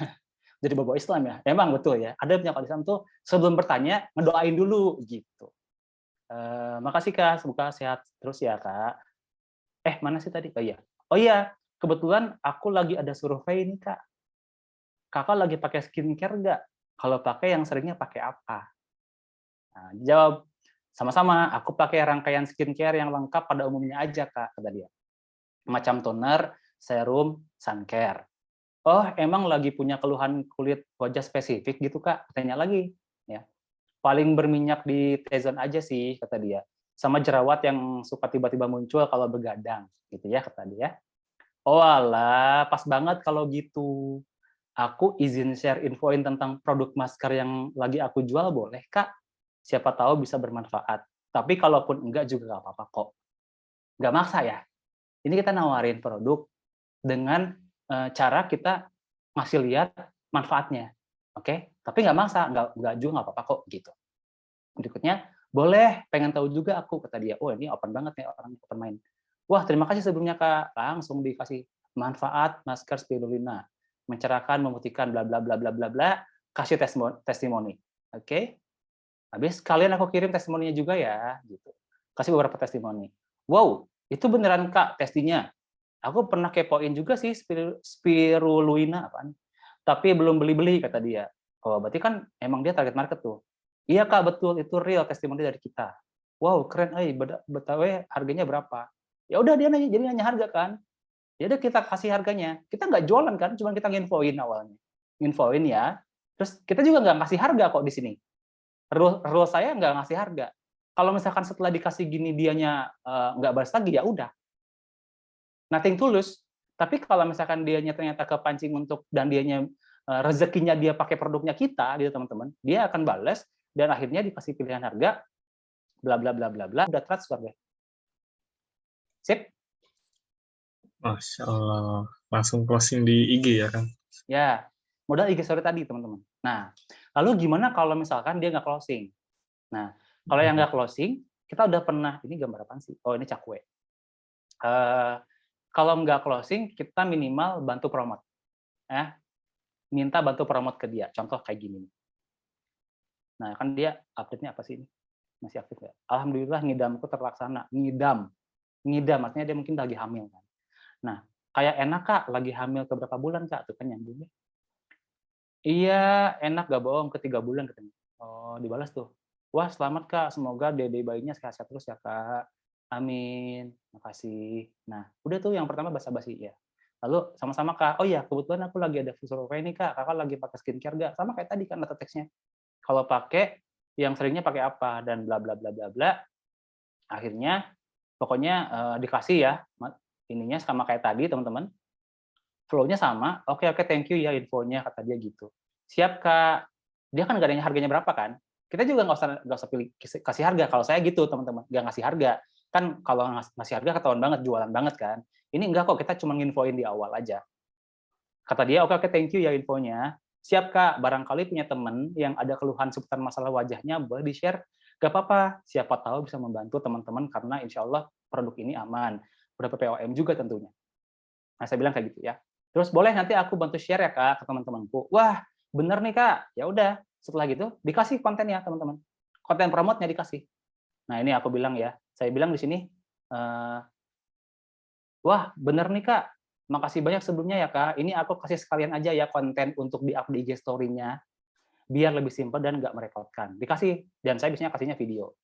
jadi bawa Islam ya, emang betul ya. Adabnya kalau di Islam tuh sebelum bertanya ngedoain dulu gitu. Makasih Kak, semoga sehat terus ya Kak. Mana sih tadi? Oh iya, kebetulan aku lagi ada survei nih Kak. Kakak lagi pakai skincare nggak? Kalau pakai yang seringnya pakai apa? Nah, jawab, sama-sama, aku pakai rangkaian skincare yang lengkap pada umumnya aja Kak, kata dia. Macam toner, serum, sun care. Oh, emang lagi punya keluhan kulit wajah spesifik gitu Kak? Tanya lagi. Ya. Paling berminyak di T-zone aja sih, kata dia. Sama jerawat yang suka tiba-tiba muncul kalau begadang, gitu ya, kata dia. Oh alah, pas banget kalau gitu. Aku izin share infoin tentang produk masker yang lagi aku jual, boleh Kak? Siapa tahu bisa bermanfaat. Tapi kalaupun enggak juga nggak apa-apa kok. Nggak maksa ya. Ini kita nawarin produk dengan cara kita ngasih lihat manfaatnya. Oke? Tapi nggak maksa, nggak juga nggak apa-apa kok, gitu. Berikutnya, boleh, pengen tahu juga aku, kata dia. Oh, ini open banget nih orang, open mind. Wah, terima kasih sebelumnya Kak. Langsung dikasih manfaat masker spirulina, mencerahkan, memutihkan, bla bla bla bla bla bla, kasih testimoni. Oke? Habis kalian aku kirim testimoninya juga ya, gitu. Kasih beberapa testimoni. Wow, itu beneran Kak testinya. Aku pernah kepoin juga sih spirulina apaan. Tapi belum beli-beli kata dia. Oh, berarti kan emang dia target market tuh. Iya Kak, betul, itu real testimoni dari kita. Wow, keren, BTW harganya berapa? Ya udah dia nanya, jadi nanya harga kan. Ya udah kita kasih harganya. Kita nggak jualan kan, cuma kita nginfoin awalnya. Nginfoin ya. Terus kita juga nggak ngasih harga kok di sini. Rule saya nggak ngasih harga. Kalau misalkan setelah dikasih gini dianya nggak balas lagi, ya udah. Nothing tulus. Tapi kalau misalkan dianya ternyata kepancing untuk dan dianya rezekinya dia pakai produknya kita, gitu teman-teman, dia akan balas dan akhirnya dikasih pilihan harga, bla bla bla bla bla, udah transfer deh. Sip? Masya Allah. Langsung closing di IG ya kan? Ya, modal IG story tadi teman-teman. Nah, lalu gimana kalau misalkan dia nggak closing? Nah, kalau yang nggak closing, kita udah pernah, ini gambar apa sih? Oh, ini cakwe. Kalau nggak closing, kita minimal bantu promote. Ya, minta bantu promote ke dia. Contoh kayak gini. Nah, kan dia update-nya apa sih ini? Masih aktif nggak? Alhamdulillah ngidamku terlaksana. Ngidam, artinya dia mungkin lagi hamil kan. Nah, kayak enak Kak, lagi hamil ke berapa bulan Kak? Tuh kan nyambungnya. Iya, enak gak bohong, ke 3 bulan katanya. Oh, dibalas tuh. Wah, selamat Kak, semoga dede bayinya sehat-sehat terus ya Kak. Amin, makasih. Nah, udah tuh yang pertama basa-basi ya. Lalu sama-sama Kak, oh ya kebetulan aku lagi ada survei nih Kak, Kakak lagi pakai skincare gak? Sama kayak tadi kan data teksnya. Kalau pakai, yang seringnya pakai apa dan bla bla bla bla bla. Akhirnya pokoknya dikasih ya ininya sama kayak tadi teman-teman. Flow-nya sama. Oke oke thank you ya infonya kata dia gitu. Siap Kak. Dia kan nggak ada harganya berapa kan? Kita juga nggak usah pilih kasih harga. Kalau saya gitu teman-teman, nggak ngasih harga. Kan kalau ngasih harga ketahuan banget jualan banget kan. Ini enggak kok, kita cuma nginfoin di awal aja. Kata dia, oke, thank you ya infonya. Siap Kak, barangkali punya teman yang ada keluhan seputar masalah wajahnya, boleh di-share. Gak apa-apa, siapa tahu bisa membantu teman-teman karena insya Allah produk ini aman. Udah PPOM juga tentunya. Nah, saya bilang kayak gitu ya. Terus boleh nanti aku bantu share ya Kak ke teman-temanku. Wah, bener nih Kak. Ya udah, setelah gitu dikasih konten ya teman-teman. Konten promote-nya dikasih. Nah, ini aku bilang ya. Saya bilang di sini, wah, bener nih Kak. Makasih banyak sebelumnya ya Kak. Ini aku kasih sekalian aja ya konten untuk di-up di IG story-nya, biar lebih simpel dan nggak merepotkan. Dikasih, dan saya biasanya kasihnya video.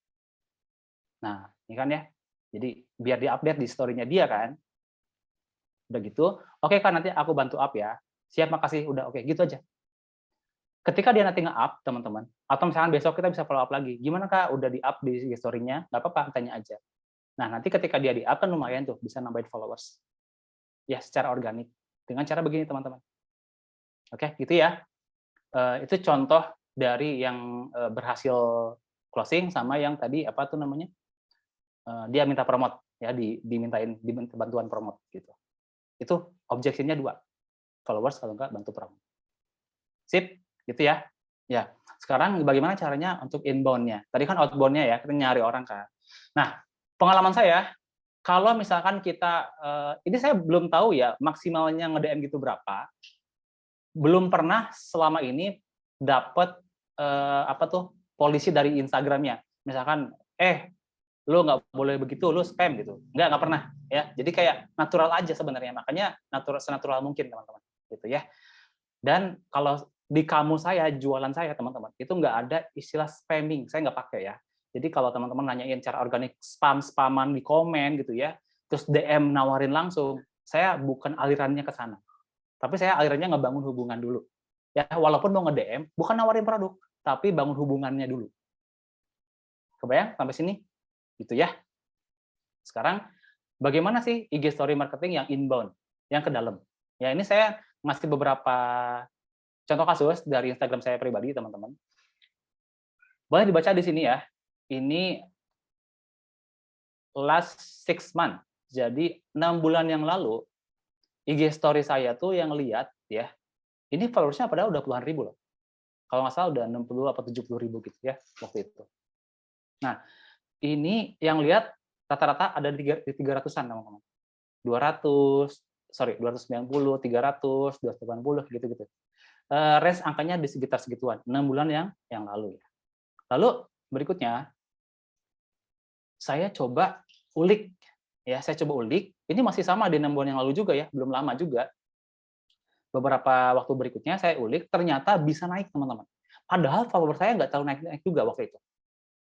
Nah, ini kan ya. Jadi, biar di-update di story-nya dia kan. Udah gitu, oke Kak, nanti aku bantu up ya. Siap, makasih. Udah, oke, gitu aja. Ketika dia nanti nge-up, teman-teman, atau misalkan besok kita bisa follow up lagi. Gimana Kak, udah di-up di IG story-nya? Nggak apa-apa, tanya aja. Nah, nanti ketika dia di-up kan lumayan tuh, bisa nambahin followers. Ya, secara organik. Dengan cara begini, teman-teman. Oke, gitu ya. Itu contoh dari yang berhasil closing sama yang tadi apa tuh namanya, dia minta promote ya, diminta bantuan promote gitu. Itu objectionnya 2, followers kalau enggak bantu promote. Sip, gitu ya. Ya, sekarang bagaimana caranya untuk inbound-nya? Tadi kan outbound-nya ya, kita nyari orang kan. Nah, pengalaman saya, kalau misalkan kita, ini saya belum tahu ya maksimalnya nge-DM gitu berapa, belum pernah selama ini dapat apa tuh polisi dari Instagramnya. Misalkan, lu nggak boleh begitu, lu spam gitu. Nggak pernah ya. Jadi kayak natural aja sebenarnya. Makanya senatural mungkin teman-teman gitu ya. Dan kalau di kamus saya, jualan saya teman-teman, itu nggak ada istilah spamming, saya nggak pakai ya. Jadi kalau teman-teman nanyain cara organik spaman di komen gitu ya, terus DM nawarin langsung, saya bukan alirannya ke sana. Tapi saya alirannya ngebangun hubungan dulu. Ya, walaupun mau nge-DM, bukan nawarin produk, tapi bangun hubungannya dulu. Kebayang sampai sini? Gitu ya. Sekarang, bagaimana sih IG story marketing yang inbound, yang ke dalam? Ya, ini saya ngasih beberapa contoh kasus dari Instagram saya pribadi, teman-teman. Boleh dibaca di sini ya. Ini last 6 month. Jadi 6 bulan yang lalu, IG story saya tuh yang lihat ya, ini followersnya padahal udah puluhan ribu loh. Kalau nggak salah udah 60 atau 70 ribu gitu ya waktu itu. Nah, ini yang lihat rata-rata ada di 300-an teman-teman. 290, 300, 280 gitu-gitu. Range angkanya di sekitar segituan, 6 bulan yang lalu ya. Lalu berikutnya saya coba ulik ya, ini masih sama di 6 bulan yang lalu juga ya, belum lama juga. Beberapa waktu berikutnya saya ulik, ternyata bisa naik teman-teman. Padahal follower saya nggak terlalu naik juga waktu itu.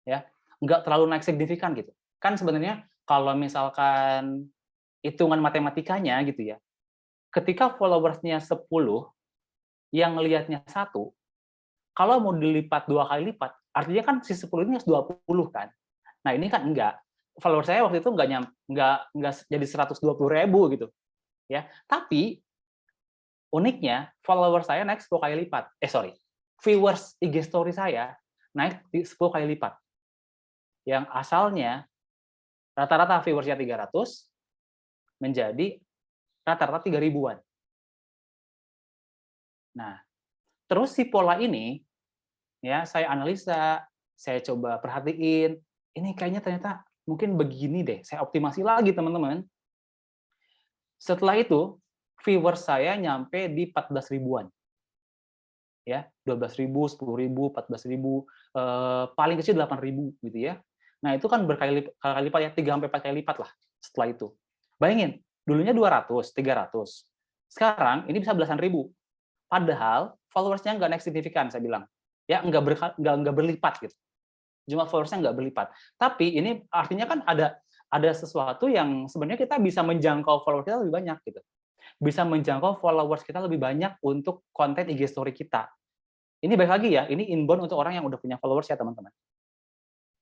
Ya, nggak terlalu naik signifikan gitu. Kan sebenarnya kalau misalkan hitungan matematikanya gitu ya, ketika followersnya 10, yang ngelihatnya 1, kalau mau dilipat 2 kali lipat, artinya kan si 10 ini harus 20 kan. Nah, ini kan enggak. Follower saya waktu itu enggak jadi 120.000 gitu. Ya. Tapi uniknya follower saya naik 10 kali lipat. Viewers IG story saya naik 10 kali lipat. Yang asalnya rata-rata viewersnya 300 menjadi rata-rata 3 ribuan. Nah, terus si pola ini ya saya analisa, saya coba perhatiin, ini kayaknya ternyata mungkin begini deh, saya optimasi lagi teman-teman. Setelah itu, viewers saya nyampe di 14 ribuan. Ya, 12 ribu, 10 ribu, 14 ribu, paling kecil 8 ribu gitu ya. Nah, itu kan berkali lipat ya, 3-4 kali lipat lah setelah itu. Bayangin, dulunya 200, 300. Sekarang ini bisa belasan ribu. Padahal followersnya nggak naik signifikan, saya bilang. Ya, nggak berlipat gitu. Jumlah followersnya nggak berlipat. Tapi ini artinya kan ada sesuatu yang sebenarnya kita bisa menjangkau follower kita lebih banyak gitu. Bisa menjangkau followers kita lebih banyak untuk konten IG story kita. Ini balik lagi ya, ini inbound untuk orang yang udah punya followers ya teman-teman.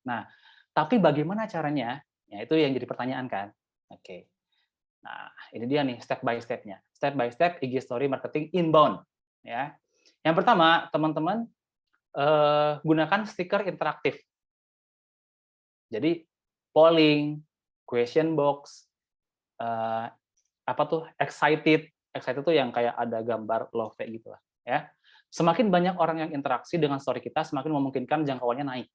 Nah, tapi bagaimana caranya? Ya itu yang jadi pertanyaan kan. Oke. Nah, ini dia nih step by step-nya. Step by step IG story marketing inbound. Ya. Yang pertama, teman-teman gunakan stiker interaktif. Jadi polling, question box, excited tuh yang kayak ada gambar love gitu lah ya. Semakin banyak orang yang interaksi dengan story kita, semakin memungkinkan jangkauannya naik.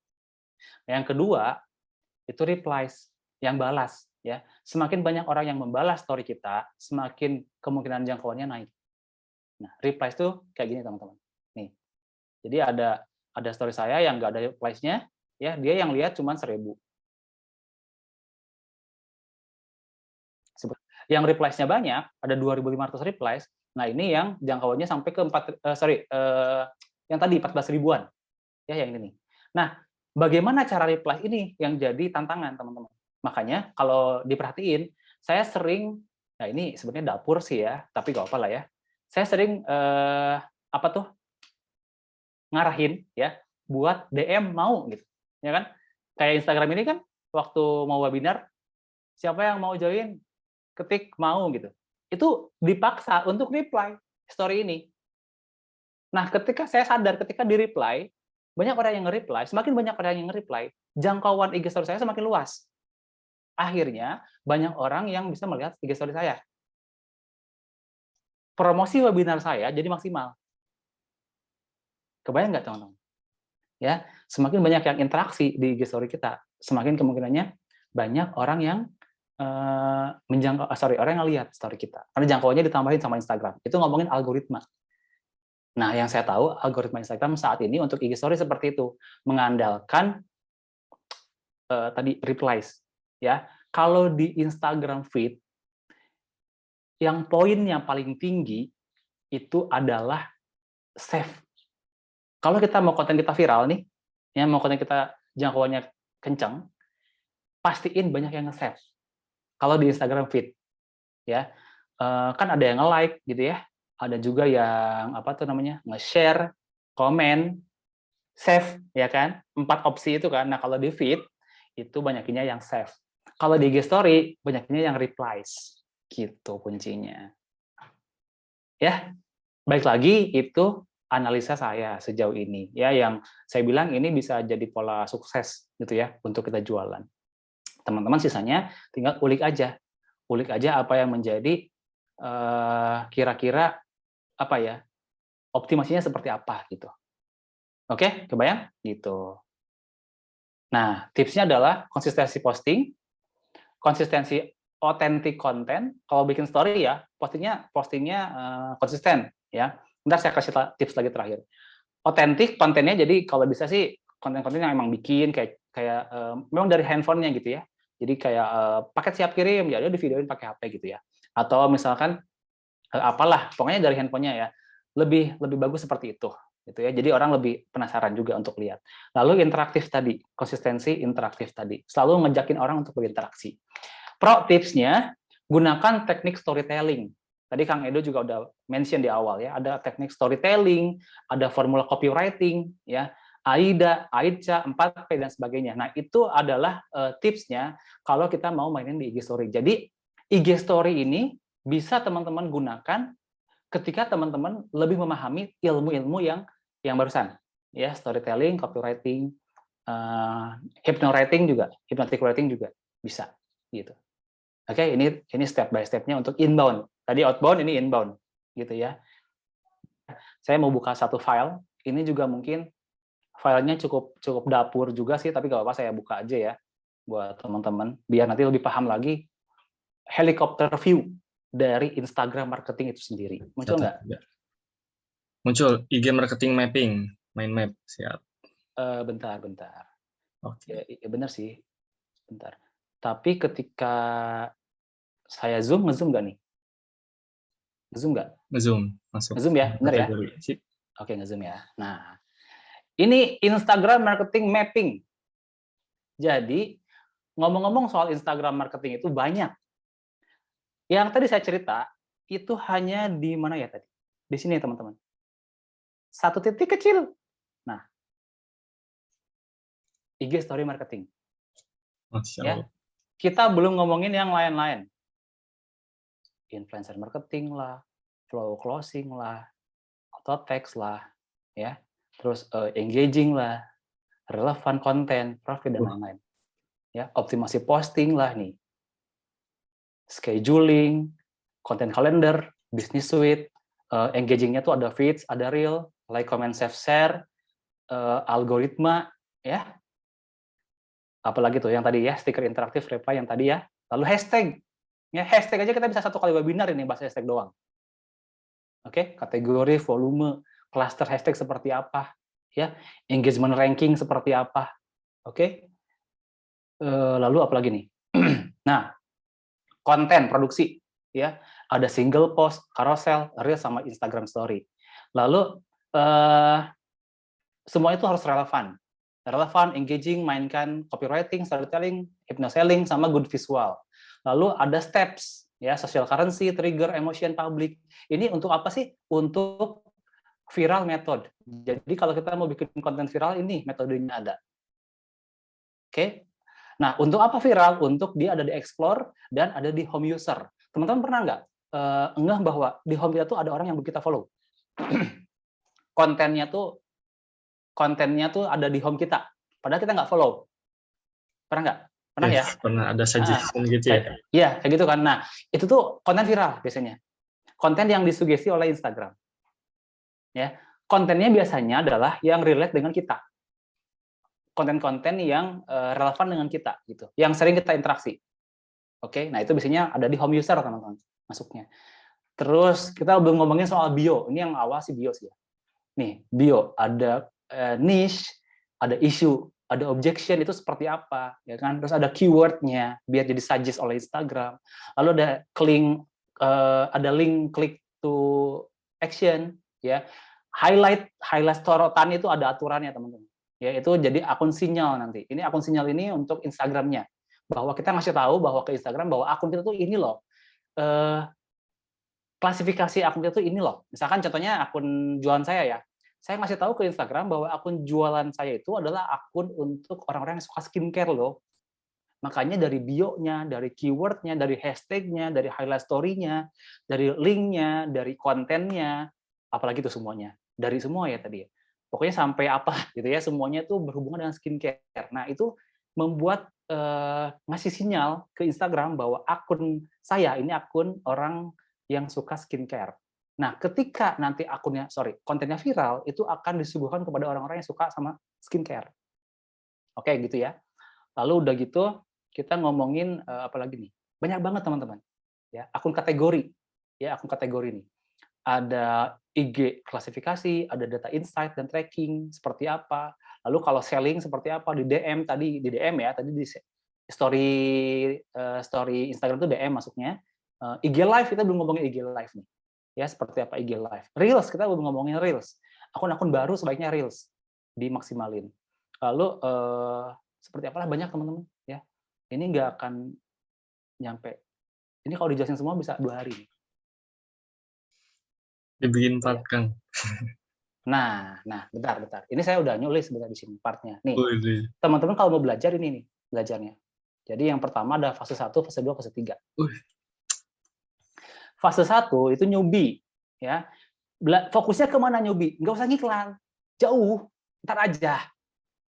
Yang kedua itu replies, yang balas ya. Semakin banyak orang yang membalas story kita, semakin kemungkinan jangkauannya naik. Nah, replies tuh kayak gini teman-teman. Nih. Jadi ada story saya yang nggak ada replies-nya ya, dia yang lihat cuma 1.000. Yang replies-nya banyak, ada 2.500 replies. Nah, ini yang jangkauannya sampai ke yang tadi 14 ribuan. Ya, yang ini nih. Nah, bagaimana cara reply ini yang jadi tantangan, teman-teman. Makanya kalau diperhatiin, saya sering, nah ini sebenarnya dapur sih ya, tapi nggak apa lah ya. Saya sering ngarahin ya buat DM mau gitu. Ya kan? Kayak Instagram ini kan waktu mau webinar, siapa yang mau join ketik mau gitu. Itu dipaksa untuk reply story ini. Nah, ketika saya sadar ketika di-reply, banyak orang yang nge-reply, semakin banyak orang yang nge-reply, jangkauan IG story saya semakin luas. Akhirnya, banyak orang yang bisa melihat IG story saya. Promosi webinar saya jadi maksimal. Kebayang nggak, teman-teman? Ya, semakin banyak yang interaksi di IG story kita, semakin kemungkinannya banyak orang yang orang yang lihat story kita. Karena jangkauannya ditambahin sama Instagram. Itu ngomongin algoritma. Nah, yang saya tahu algoritma Instagram saat ini untuk IG story seperti itu, mengandalkan tadi replies, ya. Kalau di Instagram feed, yang poinnya paling tinggi itu adalah save. Kalau kita mau konten kita viral nih, ya mau konten kita jangkauannya kencang, pastiin banyak yang nge-save. Kalau di Instagram feed, ya kan ada yang nge-like gitu ya, ada juga yang apa tuh namanya nge-share, komen, save, ya kan? 4 opsi itu kan. Nah kalau di feed itu banyaknya yang save. Kalau di IG story banyaknya yang replies, gitu kuncinya. Ya, baik lagi itu analisa saya sejauh ini ya, yang saya bilang ini bisa jadi pola sukses gitu ya untuk kita jualan. Teman-teman sisanya tinggal ulik aja apa yang menjadi kira-kira apa ya, optimasinya seperti apa gitu. Oke, kebayang? Gitu. Nah, tipsnya adalah konsistensi posting, konsistensi otentik konten. Kalau bikin story ya, postingnya konsisten ya. Bentar saya kasih tips lagi terakhir. Otentik kontennya, jadi kalau bisa sih konten-konten yang emang bikin kayak memang dari handphonenya gitu ya. Jadi kayak paket siap kirim, ya udah di videoin pakai HP gitu ya. Atau misalkan apalah, pokoknya dari handphonenya ya. Lebih bagus seperti itu gitu ya. Jadi orang lebih penasaran juga untuk lihat. Lalu interaktif tadi, konsistensi interaktif tadi. Selalu ngejakin orang untuk berinteraksi. Pro tipsnya, gunakan teknik storytelling. Tadi Kang Edo juga udah mention di awal ya, ada teknik storytelling, ada formula copywriting ya, AIDA, AIDCA, 4P dan sebagainya. Nah, itu adalah tipsnya kalau kita mau mainin di IG story. Jadi IG story ini bisa teman-teman gunakan ketika teman-teman lebih memahami ilmu-ilmu yang barusan, ya, storytelling, copywriting, hypnowriting juga, hypnotic writing juga bisa, gitu. Oke, ini step by step-nya untuk inbound. Tadi outbound, ini inbound, gitu ya. Saya mau buka satu file, ini juga mungkin filenya cukup dapur juga sih, tapi nggak apa-apa saya buka aja ya buat teman-teman, biar nanti lebih paham lagi helikopter view dari Instagram marketing itu sendiri. Muncul nggak? Muncul IG marketing mapping, mind map, siap. Bentar. Oke. Ya, benar sih, bentar. Tapi ketika saya nge-zoom nggak nih? Nge-zoom nggak? Ngezoom, masuk Nge-zoom ya, benar ya? kategori. Sip. Oke, nge-zoom ya. Nah, ini Instagram marketing mapping. Jadi, ngomong-ngomong soal Instagram marketing itu banyak. Yang tadi saya cerita, itu hanya di mana ya tadi? Di sini teman-teman. Satu titik kecil. Nah, IG story marketing. Masya Ya, Allah. kita belum ngomongin yang lain-lain. Influencer marketing lah, flow closing lah, auto text lah, ya, terus engaging lah, relevan konten, profit dan lain-lain. Ya, optimasi posting lah nih, scheduling, content calendar, business suite, engagingnya tuh ada feeds, ada reel, like, comment, save, share, algoritma, ya, apalagi tuh yang tadi ya, stiker interaktif, reply yang tadi ya, lalu hashtag, ya hashtag aja kita bisa 1 kali webinar ini bahas hashtag doang. Oke, kategori, volume, cluster hashtag seperti apa, ya, engagement ranking seperti apa, oke. Lalu apa lagi nih? Nah, konten produksi, ya, ada single post, carousel, reel sama Instagram story. Lalu semua itu harus relevan, engaging, mainkan copywriting, storytelling, hypnoselling, sama good visual. Lalu ada steps, ya, social currency, trigger, emotion, public. Ini untuk apa sih? Untuk viral method. Jadi kalau kita mau bikin konten viral, ini metodenya ada. Oke. Nah, untuk apa viral? Untuk dia ada di explore dan ada di home user. Teman-teman pernah nggak ngeh bahwa di home kita tuh ada orang yang kita follow? kontennya tuh ada di home kita, padahal kita nggak follow. Pernah nggak? Pernah ya? Pernah ada suggestion gitu ya? Iya, kayak gitu kan. Nah, itu tuh konten viral biasanya. Konten yang disugesti oleh Instagram. Ya, kontennya biasanya adalah yang relate dengan kita. Konten-konten yang relevan dengan kita, gitu. Yang sering kita interaksi. Oke, nah itu biasanya ada di home user, teman-teman, masuknya. Terus kita belum ngomongin soal bio. Ini yang awal sih bio sih ya. Nih, bio ada niche, ada isu. ada objection itu seperti apa, ya kan? Terus ada keyword-nya biar jadi suggest oleh Instagram. Lalu ada link click to action, ya. Highlight sorotan itu ada aturannya, teman-teman. Ya, itu jadi akun sinyal nanti. Ini akun sinyal ini untuk Instagram-nya. Bahwa kita ngasih tahu bahwa ke Instagram bahwa akun kita tuh ini loh. Klasifikasi akun kita tuh ini loh. Misalkan contohnya akun jualan saya ya. Saya ngasih tahu ke Instagram bahwa akun jualan saya itu adalah akun untuk orang-orang yang suka skincare loh. Makanya dari bio-nya, dari keyword-nya, dari hashtag-nya, dari highlight story-nya, dari link-nya, dari kontennya, apalagi itu semuanya. Dari semua ya tadi ya. Pokoknya sampai apa gitu ya, semuanya itu berhubungan dengan skincare. Nah, itu membuat ngasih sinyal ke Instagram bahwa akun saya ini akun orang yang suka skincare. Nah, ketika nanti kontennya viral, itu akan disuguhkan kepada orang-orang yang suka sama skincare. Oke, gitu ya. Lalu udah gitu, kita ngomongin apa lagi nih? Banyak banget teman-teman. Ya, akun kategori. Ya, akun kategori nih. Ada IG klasifikasi, ada data insight dan tracking seperti apa. Lalu kalau selling seperti apa di DM tadi di DM ya, tadi di story Instagram itu DM masuknya. IG live kita belum ngomongin IG live nih. Ya, seperti apa IG live. Reels kita belum ngomongin reels. Akun-akun baru sebaiknya reels dimaksimalin. Lalu seperti apalah banyak teman-teman ya. Ini nggak akan nyampe. Ini kalau dijelasin semua bisa 2 hari. Dibikin part, Ya. Kang. Nah, bentar. Ini saya udah nulis sebenarnya di sini partnya. Nih, Wih. teman-teman kalau mau belajar ini nih belajarnya. Jadi yang pertama ada fase 1, fase 2, fase 3. Fase 1 itu newbie, ya. Fokusnya kemana newbie? Nggak usah ngiklan, jauh, ntar aja,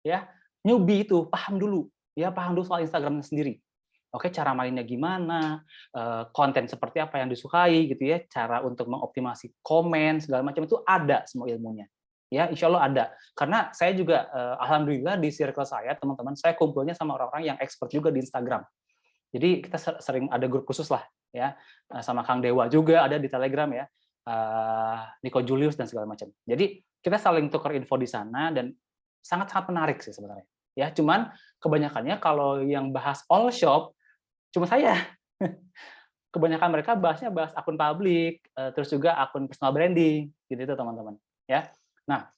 ya. Newbie itu paham dulu soal Instagram sendiri. Oke, cara mainnya gimana, konten seperti apa yang disukai gitu ya, cara untuk mengoptimasi komen segala macam itu ada semua ilmunya. Ya, insya Allah ada. Karena saya juga alhamdulillah di circle saya teman-teman saya kumpulnya sama orang-orang yang expert juga di Instagram. Jadi kita sering ada grup khusus lah ya, sama Kang Dewa juga ada di Telegram ya, Nico Julius dan segala macam. Jadi kita saling tukar info di sana dan sangat-sangat menarik sih sebenarnya. Ya, cuman kebanyakannya kalau yang bahas all shop cuma saya. Kebanyakan mereka bahas akun publik, terus juga akun personal branding, gitu itu teman-teman. Ya, nah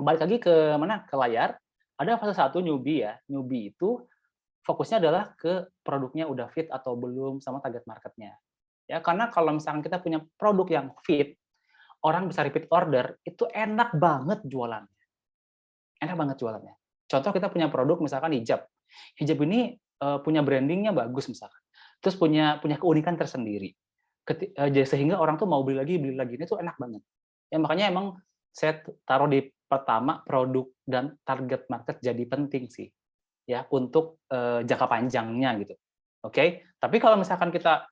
balik lagi ke mana? Ke layar. Ada fase 1 newbie ya. Newbie itu fokusnya adalah ke produknya udah fit atau belum sama target marketnya. Ya, karena kalau misalkan kita punya produk yang fit, orang bisa repeat order, itu enak banget jualannya. Enak banget jualannya. Contoh kita punya produk misalkan hijab. Hijab ini punya brandingnya bagus misalkan. Terus punya keunikan tersendiri. Sehingga orang tuh mau beli lagi. Ini tuh enak banget. Ya makanya emang saya taruh di pertama produk dan target market jadi penting sih. Ya, untuk jangka panjangnya gitu. Oke. Tapi kalau misalkan kita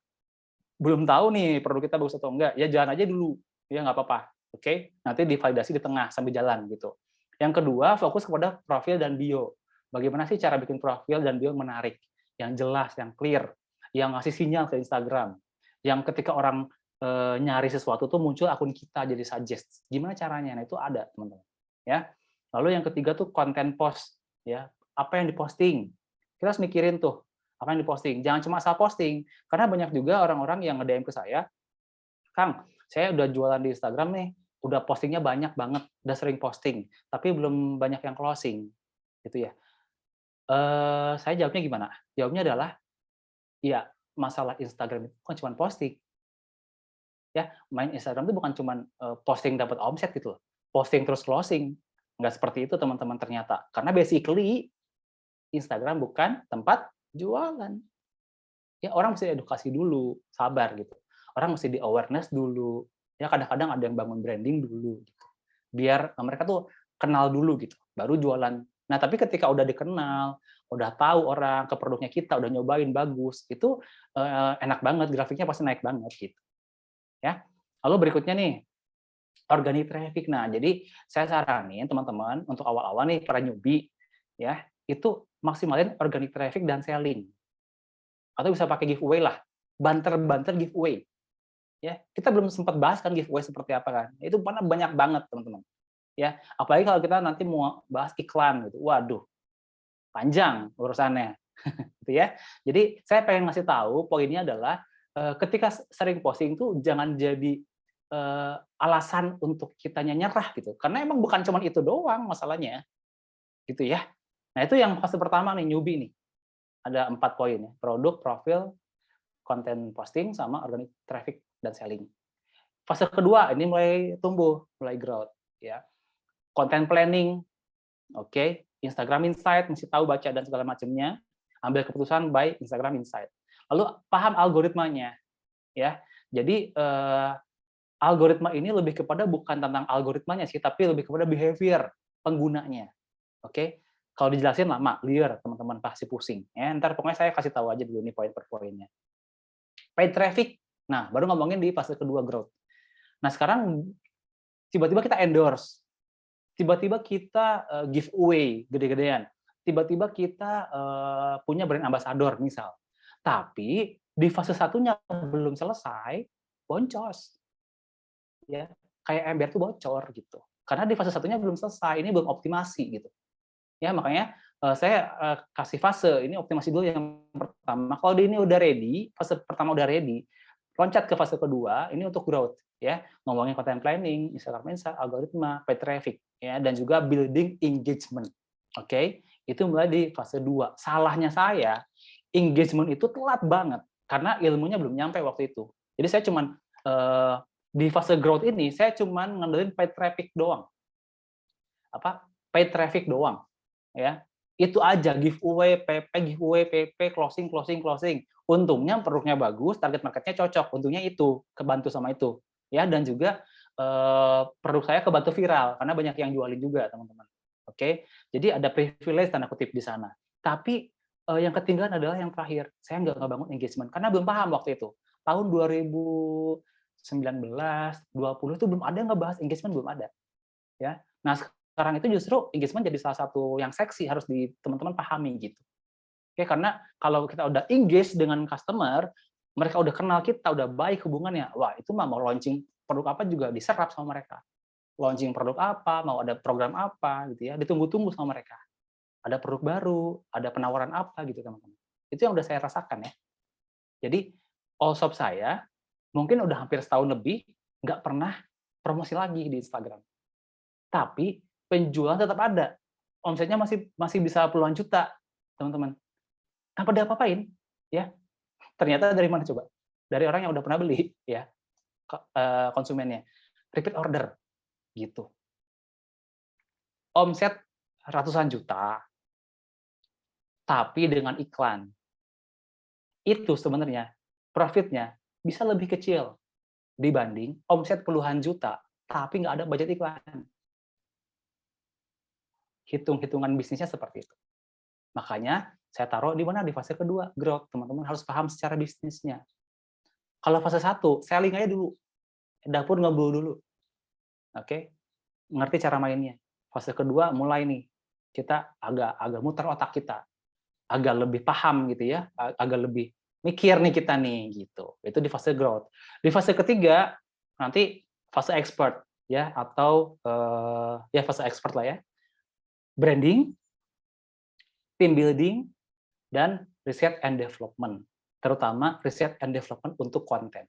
belum tahu nih produk kita bagus atau enggak, ya jalan aja dulu. Ya nggak apa-apa. Oke. Nanti divalidasi di tengah sambil jalan gitu. Yang kedua, fokus kepada profil dan bio. Bagaimana sih cara bikin profil dan bio menarik, yang jelas, yang clear, yang ngasih sinyal ke Instagram, yang ketika orang nyari sesuatu tuh muncul akun kita jadi suggest. Gimana caranya? Nah, itu ada, teman-teman. Ya. Lalu yang ketiga tuh konten post, ya. Apa yang diposting? Kita harus mikirin tuh, apa yang diposting. Jangan cuma asal posting, karena banyak juga orang-orang yang nge-DM ke saya, "Kang, saya udah jualan di Instagram nih, udah postingnya banyak banget, udah sering posting, tapi belum banyak yang closing." Gitu ya. Saya jawabnya gimana? Jawabnya adalah, ya masalah Instagram itu bukan cuma posting. Ya, main Instagram itu bukan cuma posting dapat omset gitu loh. Posting terus closing. Nggak seperti itu teman-teman ternyata. Karena basically Instagram bukan tempat jualan. Ya orang mesti edukasi dulu, sabar gitu. Orang mesti di awareness dulu. Ya kadang-kadang ada yang bangun branding dulu gitu. Biar mereka tuh kenal dulu gitu, baru jualan. Nah, tapi ketika udah dikenal, udah tahu orang ke produknya kita, udah nyobain bagus, itu enak banget, grafiknya pasti naik banget gitu. Ya. Lalu berikutnya nih, organic traffic. Nah, jadi saya saranin teman-teman untuk awal-awal nih para newbie ya, itu maksimalin organic traffic dan selling. Atau bisa pakai giveaway lah. Banter-banter giveaway. Ya, kita belum sempat bahas kan giveaway seperti apa kan. Itu banyak banget, teman-teman. Ya, apalagi kalau kita nanti mau bahas iklan gitu. Waduh. panjang urusannya, gitu ya. Jadi saya pengen ngasih tahu poinnya adalah ketika sering posting tuh jangan jadi alasan untuk kitanya nyerah gitu. Karena emang bukan cuma itu doang masalahnya, gitu ya. Nah itu yang fase pertama nih, newbie nih. Ada 4 poin ya, produk, profil, konten posting, sama organic traffic dan selling. Fase kedua ini mulai tumbuh, mulai growth ya. Content planning, oke, Instagram Insight, mesti tahu baca dan segala macamnya. Ambil keputusan by Instagram Insight. Lalu paham algoritmanya ya. Jadi algoritma ini lebih kepada bukan tentang algoritmanya sih, tapi lebih kepada behavior penggunanya. Oke. Kalau dijelasin lama, liar, teman-teman pasti pusing. Ya, ntar pokoknya saya kasih tahu aja dulu nih poin per poinnya. Paid traffic. Nah, baru ngomongin di fase kedua growth. Nah, sekarang tiba-tiba kita endorse. Tiba-tiba kita giveaway gede-gedean. Tiba-tiba kita punya brand ambassador misal. Tapi di fase satunya belum selesai, boncos. Ya, kayak ember tuh bocor gitu. Karena di fase satunya belum selesai, ini belum optimasi gitu. Ya, makanya saya kasih fase, ini optimasi dulu yang pertama. Kalau ini udah ready, fase pertama udah ready, loncat ke fase kedua, ini untuk growth ya. Ngomongin content planning, Instagram Insight, algoritma, paid traffic ya, dan juga building engagement. Oke, itu mulai di fase 2. Salahnya saya, engagement itu telat banget karena ilmunya belum nyampe waktu itu. Jadi saya cuman di fase growth ini saya cuman ngandelin paid traffic doang. Paid traffic doang. Ya, itu aja, giveaway, PP, closing. Untungnya produknya bagus, target marketnya cocok. Untungnya itu kebantu sama itu, ya. Dan juga produk saya kebantu viral karena banyak yang jualin juga, teman-teman. Oke, jadi ada privilege tanda kutip di sana. Tapi yang ketinggalan adalah yang terakhir. Saya nggak bangun engagement karena belum paham waktu itu. Tahun 2019, 20 itu belum ada yang ngebahas engagement, belum ada. Ya, nah sekarang itu justru engagement jadi salah satu yang seksi, harus di teman-teman pahami gitu. Oke, karena kalau kita udah engage dengan customer, mereka udah kenal kita, udah baik hubungannya, wah itu mah mau launching produk apa juga diserap sama mereka. Launching produk apa, mau ada program apa gitu ya, ditunggu-tunggu sama mereka. Ada produk baru, ada penawaran apa gitu teman-teman. Itu yang udah saya rasakan ya. Jadi all shop saya mungkin udah hampir setahun lebih nggak pernah promosi lagi di Instagram. Tapi penjualan tetap ada. Omsetnya masih bisa puluhan juta, teman-teman. Tanpa diapa-apain, ya. Ternyata dari mana coba? Dari orang yang udah pernah beli, ya, konsumennya. Repeat order, gitu. Omset ratusan juta, tapi dengan iklan. Itu sebenarnya profitnya bisa lebih kecil dibanding omset puluhan juta, tapi nggak ada budget iklan. Hitung-hitungan bisnisnya seperti itu. Makanya saya taruh di mana? Di fase kedua, growth. Teman-teman harus paham secara bisnisnya. Kalau fase 1, selling aja dulu. Dapur ngebul dulu. Oke? Ngerti cara mainnya. Fase kedua mulai nih. Kita agak muter otak kita. Agak lebih paham gitu ya. Agak lebih mikir nih kita nih gitu. Itu di fase growth. Di fase ketiga nanti fase expert ya, atau ya fase expert lah ya. Branding, team building, dan research and development, terutama research and development untuk konten,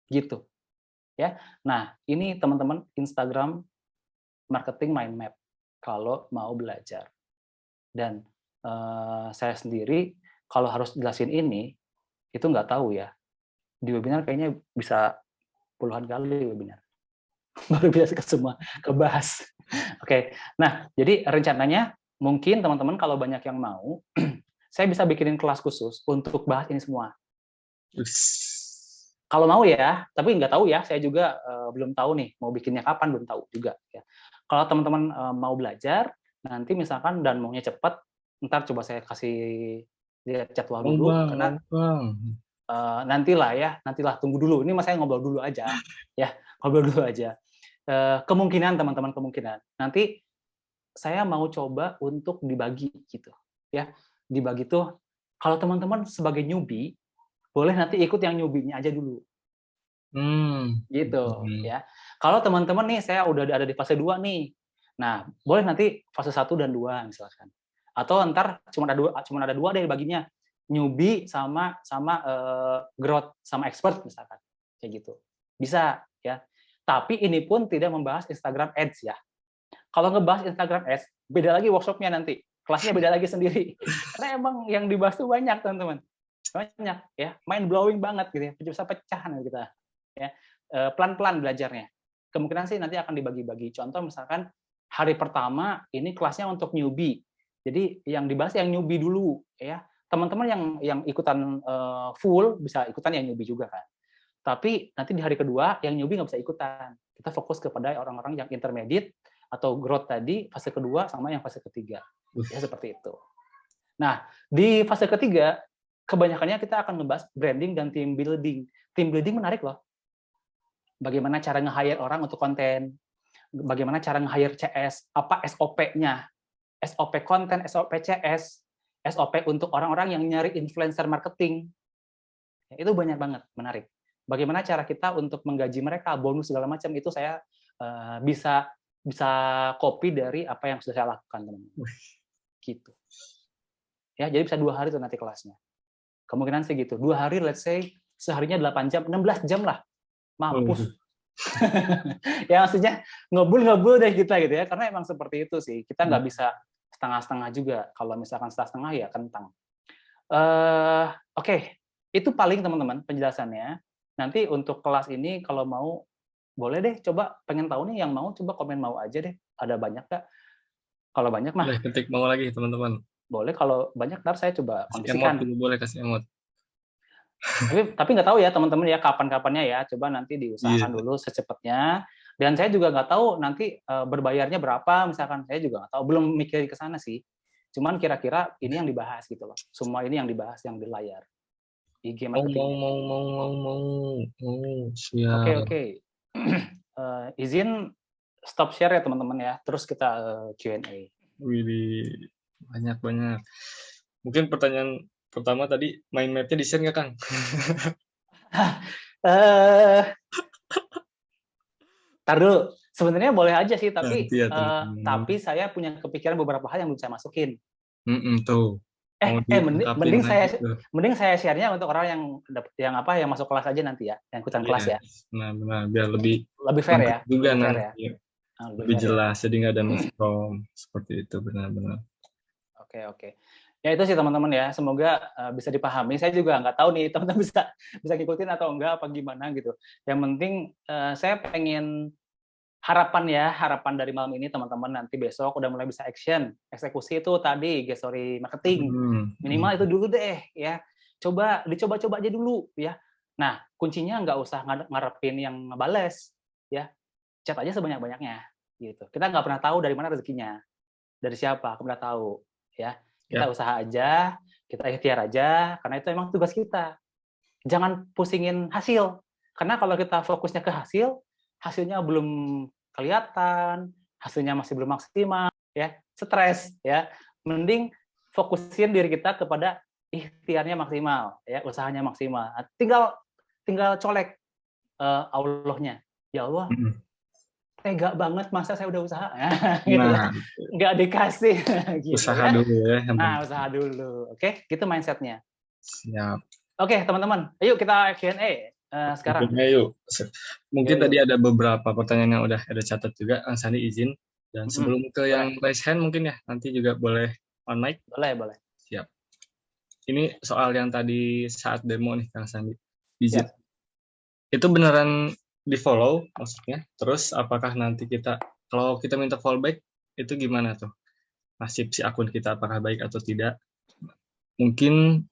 gitu, ya. Nah, ini teman-teman Instagram marketing mind map kalau mau belajar. Dan saya sendiri kalau harus jelasin ini, itu nggak tahu ya. Di webinar kayaknya bisa puluhan kali webinar, baru bisa semua kebahas. Oke, nah jadi rencananya mungkin teman-teman kalau banyak yang mau, saya bisa bikinin kelas khusus untuk bahas ini semua. Kalau mau ya, tapi nggak tahu ya, saya juga belum tahu nih mau bikinnya kapan, belum tahu juga ya. Kalau teman-teman mau belajar, nanti misalkan dan maunya cepat, ntar coba saya kasih lihat jadwal dulu, karena nantilah tunggu dulu. Ini mas saya ngobrol dulu aja, ya ngobrol dulu aja. Kemungkinan teman-teman nanti saya mau coba untuk dibagi gitu, ya dibagi tuh. Kalau teman-teman sebagai newbie, boleh nanti ikut yang newbie-nya aja dulu. Gitu, ya. Kalau teman-teman nih, saya udah ada di fase 2 nih. Nah, boleh nanti fase 1 dan 2 misalkan. Atau ntar cuma ada dua deh baginya, newbie sama growth sama expert misalkan, kayak gitu. Bisa ya. Tapi ini pun tidak membahas Instagram Ads ya. Kalau ngebahas Instagram Ads, beda lagi workshopnya nanti. Kelasnya beda lagi sendiri. Karena emang yang dibahas tuh banyak, teman-teman. Banyak ya, mind blowing banget gitu ya. Bisa pecahan kita. Ya. Pelan-pelan belajarnya. Kemungkinan sih nanti akan dibagi-bagi. Contoh misalkan hari pertama ini kelasnya untuk newbie. Jadi yang dibahas yang newbie dulu ya. Teman-teman yang ikutan full bisa ikutan yang newbie juga kan. Tapi nanti di hari kedua yang newbie nggak bisa ikutan. Kita fokus kepada orang-orang yang intermediate atau growth tadi fase kedua sama yang fase ketiga. Ya seperti itu. Nah, di fase ketiga kebanyakannya kita akan membahas branding dan team building. Team building menarik loh. Bagaimana cara nge-hire orang untuk konten, bagaimana cara nge-hire CS, apa SOP-nya, SOP konten, SOP CS, SOP untuk orang-orang yang nyari influencer marketing. Itu banyak banget, menarik. Bagaimana cara kita untuk menggaji mereka, bonus segala macam, itu saya bisa copy dari apa yang sudah saya lakukan, teman-teman. Gitu. Ya, jadi bisa 2 hari tuh nanti kelasnya. Kemungkinan sih gitu. 2 hari, let's say, seharinya 8 jam, 16 jam lah. Mampus. Ya maksudnya ngebul deh kita gitu ya, karena emang seperti itu sih. Kita nggak bisa setengah-setengah juga. Kalau misalkan setengah-setengah ya kentang. Oke. Itu paling teman-teman penjelasannya. Nanti untuk kelas ini kalau mau boleh deh coba, pengen tahu nih yang mau coba komen mau aja deh. Ada banyak nggak? Kalau banyak mah Boleh ketik mau lagi teman-teman. boleh, kalau banyak ntar saya coba Kasih emot kondisikan. dulu, boleh kasih emot. Tapi nggak tahu ya teman-teman ya kapan-kapannya ya. Coba nanti diusahakan dulu secepatnya. Dan saya juga nggak tahu nanti berbayarnya berapa. Misalkan saya juga nggak tahu, belum mikir ke sana sih. Cuman kira-kira ini yang dibahas gitu loh. Semua ini yang dibahas yang di layar. IG marketing. Siap. Oke. Izin stop share ya teman-teman ya. Terus kita Q&A. Widih, banyak. Mungkin pertanyaan pertama tadi, mind map-nya di-share nggak, Kang? Tar dulu. Sebenarnya boleh aja sih, tapi Nanti ya, teman-teman. tapi saya punya kepikiran beberapa hal yang belum saya masukin. Tuh. Mau Mending dilengkapin lagi tuh. saya share-nya untuk orang yang masuk kelas aja nanti ya, yang ikutan kelas ya. Benar, biar lebih Fair ya. juga Lebih fair ya. lebih jelas, jadi nggak ada miskom seperti itu, benar-benar. Oke. Ya itu sih teman-teman ya, semoga bisa dipahami. Saya juga nggak tahu nih teman-teman bisa ngikutin atau enggak apa gimana gitu. Yang penting saya pengen harapan dari malam ini teman-teman nanti besok udah mulai bisa eksekusi itu tadi story marketing. Minimal itu dulu deh ya. Dicoba aja dulu ya. Nah, kuncinya nggak usah ngarepin yang ngebales ya. Chat aja sebanyak-banyaknya gitu. Kita nggak pernah tahu dari mana rezekinya. Dari siapa, kita nggak tahu ya. Kita usaha aja, kita ikhtiar aja, karena itu emang tugas kita. Jangan pusingin hasil. Karena kalau kita fokusnya ke hasilnya belum kelihatan, hasilnya masih belum maksimal, ya stres, ya. Mending fokusin diri kita kepada ikhtiarnya maksimal, ya usahanya maksimal. Tinggal colek Allahnya. Ya Allah, tega banget masa saya udah usaha, gitu ya. Nggak dikasih. Gitu, usaha dulu ya. Usaha dulu. Oke, gitu mindsetnya. Siap. Oke, teman-teman, ayo kita Q&A. Sekarang. Yuk. Mungkin tadi ada beberapa pertanyaan yang udah ada catat juga, Kang Sandi izin. Dan sebelum ke yang raise hand mungkin ya, nanti juga boleh on mic. Boleh. Siap. Ini soal yang tadi saat demo nih, Kang Sandi. Izin. Itu beneran di follow maksudnya? Terus apakah nanti kalau kita minta fallback, itu gimana tuh? Nasib si akun kita apakah baik atau tidak? Mungkin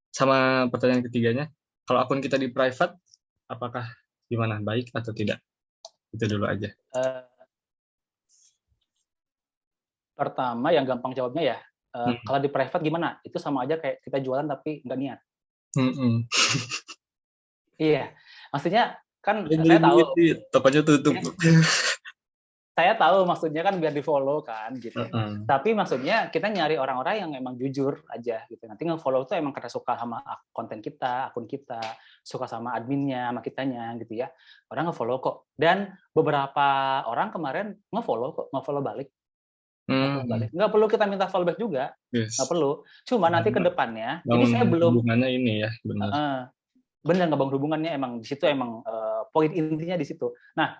sama pertanyaan ketiganya, kalau akun kita di private, apakah gimana, baik atau tidak? Itu dulu aja. Pertama yang gampang jawabnya ya, kalau di private gimana? Itu sama aja kayak kita jualan tapi nggak niat. Iya, maksudnya kan saya tahu. Tokonya tutup. Saya tahu maksudnya kan biar di follow kan gitu. Tapi maksudnya kita nyari orang-orang yang emang jujur aja gitu. Nanti nge-follow tuh emang karena suka sama konten kita, akun kita, suka sama adminnya, sama kitanya gitu ya. Orang nge-follow kok. Dan beberapa orang kemarin nge-follow balik. Nggak perlu kita minta fallback juga, Yes. nggak perlu. Cuma nanti ke depannya, ini saya Bangun belum hubungannya ini ya, benar. benar ngebangun hubungannya, emang di situ emang poin intinya di situ. Nah,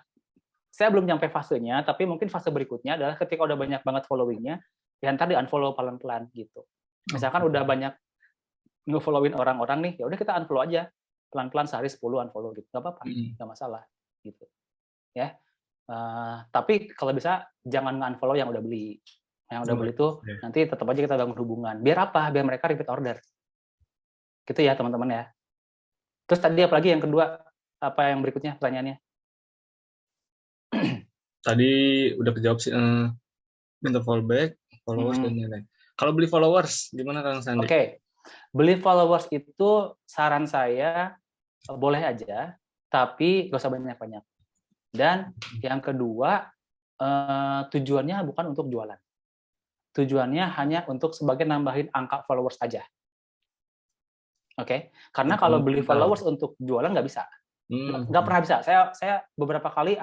saya belum nyampe fasenya, tapi mungkin fase berikutnya adalah ketika udah banyak banget followingnya, ya ntar di unfollow pelan-pelan gitu. Misalkan udah banyak nge-followin orang-orang nih, ya udah kita unfollow aja pelan-pelan, sehari 10 unfollow gitu, nggak apa-apa, nggak masalah gitu ya. Tapi kalau bisa jangan nge-unfollow yang udah beli. Yang udah beli tuh nanti tetap aja kita bangun hubungan. Biar apa? Biar mereka repeat order. Gitu ya teman-teman ya. Terus tadi apalagi yang kedua, apa yang berikutnya pertanyaannya? Tadi udah kejawab sih, minta fallback, followers dan lain-lain. Kalau beli followers, gimana Kang Sandi? Oke, beli followers itu saran saya boleh aja, tapi gak usah banyak-banyak. Dan yang kedua, tujuannya bukan untuk jualan. Tujuannya hanya untuk sebagai nambahin angka followers aja. Oke, karena kalau beli followers untuk jualan nggak bisa. Nggak pernah bisa. Saya beberapa kali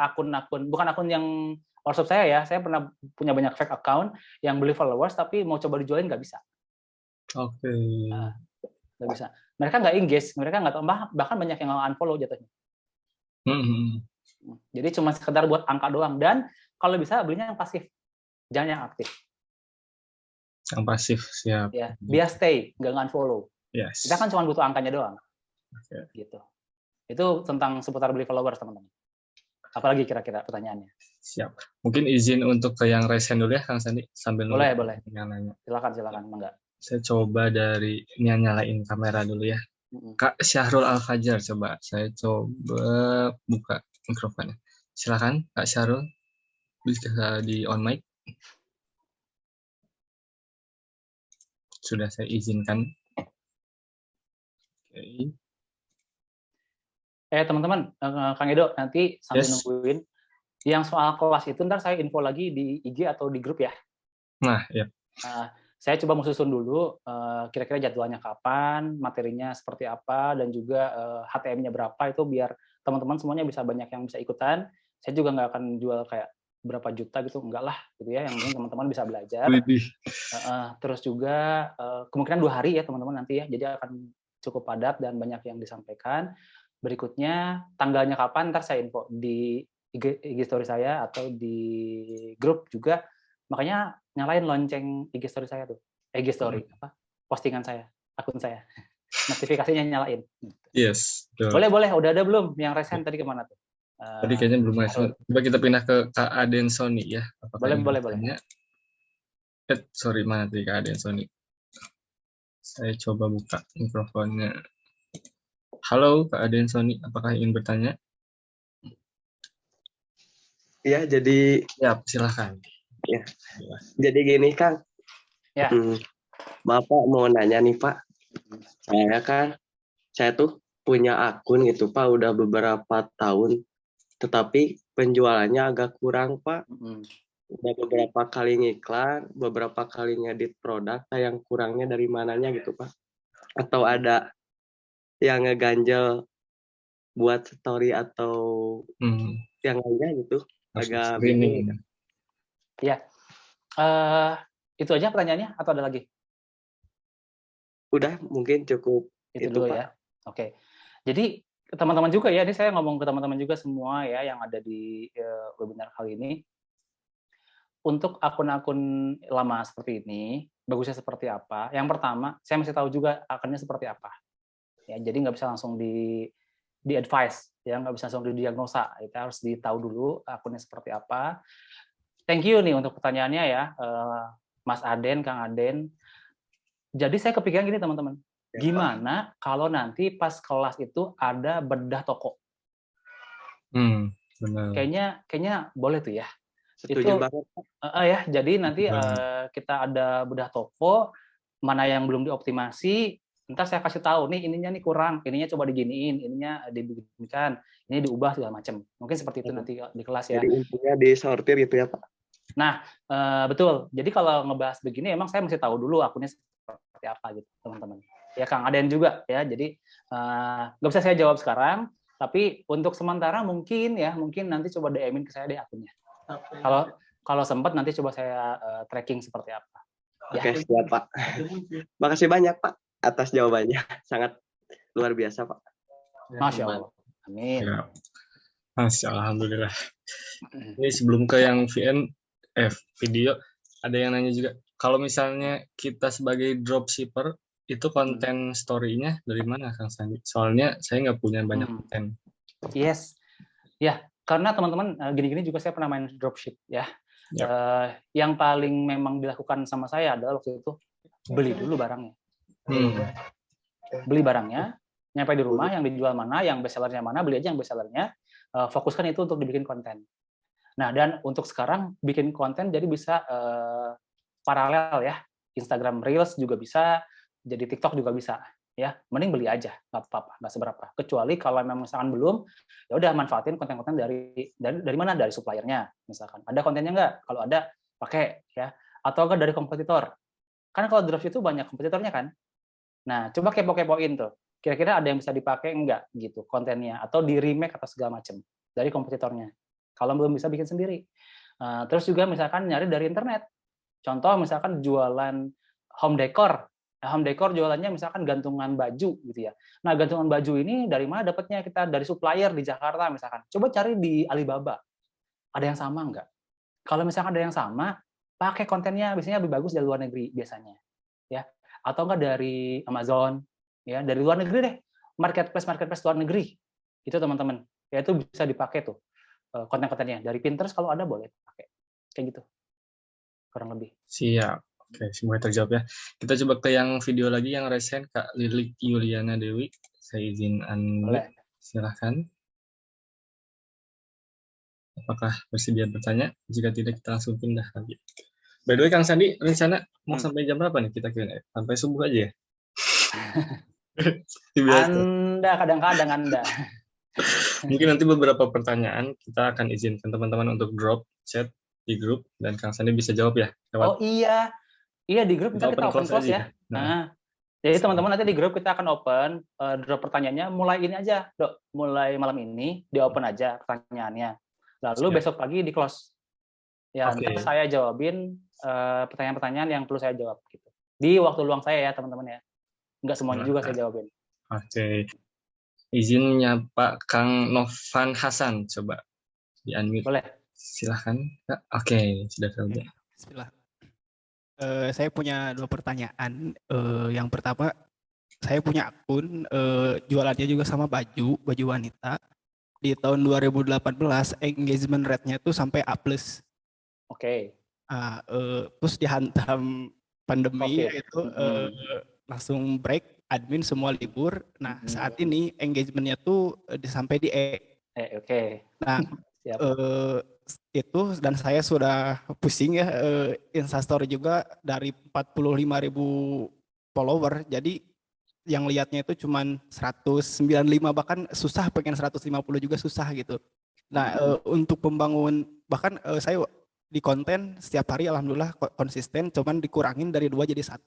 bukan akun yang workshop saya pernah punya banyak fake account yang beli followers tapi mau coba dijualin nggak bisa. Oke. Nggak bisa. Mereka nggak engage, mereka nggak tahu, bahkan banyak yang unfollow jatuhnya. Jadi cuma sekedar buat angka doang, dan kalau bisa belinya yang pasif, jangan yang aktif. Yang pasif, siap. Ya, biar stay, nggak unfollow. Yes. Kita kan cuma butuh angkanya doang. Gitu. Itu tentang seputar beli followers, teman-teman. Apalagi kira-kira pertanyaannya? Siap. Mungkin izin untuk ke yang raise hand dulu ya, Kang Sandi, sambil boleh. yang nanya. Silakan, enggak. Saya coba dari ini, nyalain kamera dulu ya. Kak Syahrul Al-Fajar, coba saya coba buka mikrofonnya. Silakan Kak Syahrul, bisa di on mic. Sudah saya izinkan. Oke. Teman-teman, Kang Edo, nanti sambil nungguin, yang soal kelas itu ntar saya info lagi di IG atau di grup ya. Nah, ya. Saya coba mau susun dulu kira-kira jadwalnya kapan, materinya seperti apa, dan juga HTM-nya berapa, itu biar teman-teman semuanya bisa banyak yang bisa ikutan. Saya juga nggak akan jual kayak berapa juta gitu, enggak lah gitu ya, yang penting teman-teman bisa belajar. Terus juga kemungkinan 2 hari ya teman-teman nanti ya, jadi akan cukup padat dan banyak yang disampaikan. Berikutnya tanggalnya kapan, ntar saya info di IG story saya atau di grup juga. Makanya nyalain lonceng IG story saya tuh. IG story, postingan saya, akun saya. Notifikasinya nyalain. Yes. Boleh. Udah ada belum yang resen tadi kemana tuh? Tadi kayaknya belum masuk. Coba kita pindah ke Kak Aden Sony ya. Boleh. Sorry, mana tadi Kak Aden Sony? Saya coba buka mikrofonnya. Halo Kak Aden Sony, apakah ingin bertanya? Ya, jadi... Ya, silahkan. Ya. Jadi gini, Kang. Ya. Bapak mau nanya nih, Pak. Saya tuh punya akun gitu, Pak, udah beberapa tahun. Tetapi penjualannya agak kurang, Pak. Udah beberapa kali ngiklan, beberapa kali ngedit produk, yang kurangnya dari mananya gitu, Pak. Atau ada yang ngeganjel buat story atau yang lainnya gitu. Agak bingung. Ya, itu aja pertanyaannya atau ada lagi? Udah, mungkin cukup itu dulu, Pak. Ya. Oke. Jadi teman-teman juga ya, ini saya ngomong ke teman-teman juga semua ya yang ada di webinar kali ini. Untuk akun-akun lama seperti ini, bagusnya seperti apa? Yang pertama, saya mesti tahu juga akunnya seperti apa. Ya, jadi nggak bisa langsung di advice, ya nggak bisa langsung didiagnosa. Kita harus ditahu dulu akunnya seperti apa. Thank you nih untuk pertanyaannya ya, Mas Aden, Kang Aden. Jadi saya kepikiran gini teman-teman, gimana kalau nanti pas kelas itu ada bedah toko? Benar. Kayaknya boleh tuh ya. Setuju banget. Ya, jadi nanti kita ada bedah toko, mana yang belum dioptimasi, ntar saya kasih tahu nih ininya nih kurang, ininya coba diginiin, ininya diberikan, ini diubah segala macam. Mungkin seperti itu nanti di kelas ya. Jadi intinya disortir gitu ya, Pak. Nah, betul. Jadi kalau ngebahas begini, emang saya mesti tahu dulu akunnya seperti apa gitu, teman-teman. Ya, Kang Aden juga ya. Jadi nggak bisa saya jawab sekarang, tapi untuk sementara mungkin nanti coba DM-in ke saya deh akunnya. Kalau sempat nanti coba saya tracking seperti apa. Oke, siap Pak. Makasih banyak Pak atas jawabannya. Sangat luar biasa Pak. Masya Allah. Amin. Ya. Masya Allah, alhamdulillah. Ini sebelum ke yang video, ada yang nanya juga. Kalau misalnya kita sebagai dropshipper, itu konten story-nya dari mana, Kang Sandi? Soalnya saya nggak punya banyak konten. Yes. Ya, karena teman-teman gini-gini juga saya pernah main dropship ya. Yep. Yang paling memang dilakukan sama saya adalah waktu itu beli dulu barangnya. Beli barangnya, nyampe di rumah yang dijual mana, yang bestsellernya mana, beli aja yang bestsellernya. Fokuskan itu untuk dibikin konten. Nah, dan untuk sekarang bikin konten jadi bisa paralel ya. Instagram Reels juga bisa, jadi TikTok juga bisa. Ya, mending beli aja, nggak apa-apa, nggak seberapa. Kecuali kalau memang misalkan belum, ya udah manfaatin konten-konten dari mana? Dari suppliernya, misalkan. Ada kontennya nggak? Kalau ada, pakai ya. Atau nggak dari kompetitor. Kan kalau dropship itu banyak kompetitornya kan. Nah, coba kepo-kepoin tuh. Kira-kira ada yang bisa dipakai enggak gitu kontennya, atau di remake atau segala macam dari kompetitornya. Kalau belum bisa bikin sendiri. Terus juga misalkan nyari dari internet. Contoh misalkan jualan home decor. Home decor jualannya misalkan gantungan baju gitu ya. Nah, gantungan baju ini dari mana dapatnya? Kita dari supplier di Jakarta misalkan. Coba cari di Alibaba. Ada yang sama enggak? Kalau misalkan ada yang sama, pakai kontennya biasanya lebih bagus dari luar negeri biasanya. Ya. Atau enggak dari Amazon, ya dari luar negeri deh, marketplace luar negeri itu teman-teman ya, itu bisa dipakai tuh konten-kontennya dari Pinterest, kalau ada boleh pakai kayak gitu kurang lebih. Siap. Oke, semuanya terjawab ya. Kita coba ke yang video lagi yang recent, Kak Lilik Yuliana Dewi. Saya izin unmute. Silahkan. Apakah bersedia bertanya? Jika tidak, kita langsung pindah lagi. By the way, Kang Sandi, rencana mau sampai jam berapa nih kita Q&A? Sampai subuh aja ya? Anda kadang-kadang Anda. Mungkin nanti beberapa pertanyaan kita akan izinkan teman-teman untuk drop chat di grup dan Kang Sandi bisa jawab ya. Oh iya di grup kita open close ya. Nah, jadi teman-teman nanti di grup kita akan open drop pertanyaannya mulai ini aja, Dok. Mulai malam ini di open aja pertanyaannya. Lalu besok pagi di close. Ya, nanti saya jawabin pertanyaan-pertanyaan yang perlu saya jawab gitu. Di waktu luang saya ya, teman-teman ya. Enggak semuanya juga saya jawabin. Oke. Izinnya Pak Kang Novan Hasan, coba di-unmute. Boleh. Silahkan. Oke, sudah terjawab. Bismillah. Saya punya 2 pertanyaan. Yang pertama, saya punya akun jualannya juga sama baju wanita. Di tahun 2018 engagement rate-nya itu sampai A+. Oke. Terus dihantam pandemi itu langsung break, admin semua libur. Nah, saat ini engagement-nya tuh sampai di E. Oke. Nah, itu dan saya sudah pusing ya, Instastory juga dari 45.000 follower, jadi yang lihatnya itu cuman 195, bahkan susah, pengen 150 juga susah gitu. Nah, untuk pembangun, bahkan saya di konten setiap hari alhamdulillah konsisten, cuman dikurangin dari 2 jadi 1,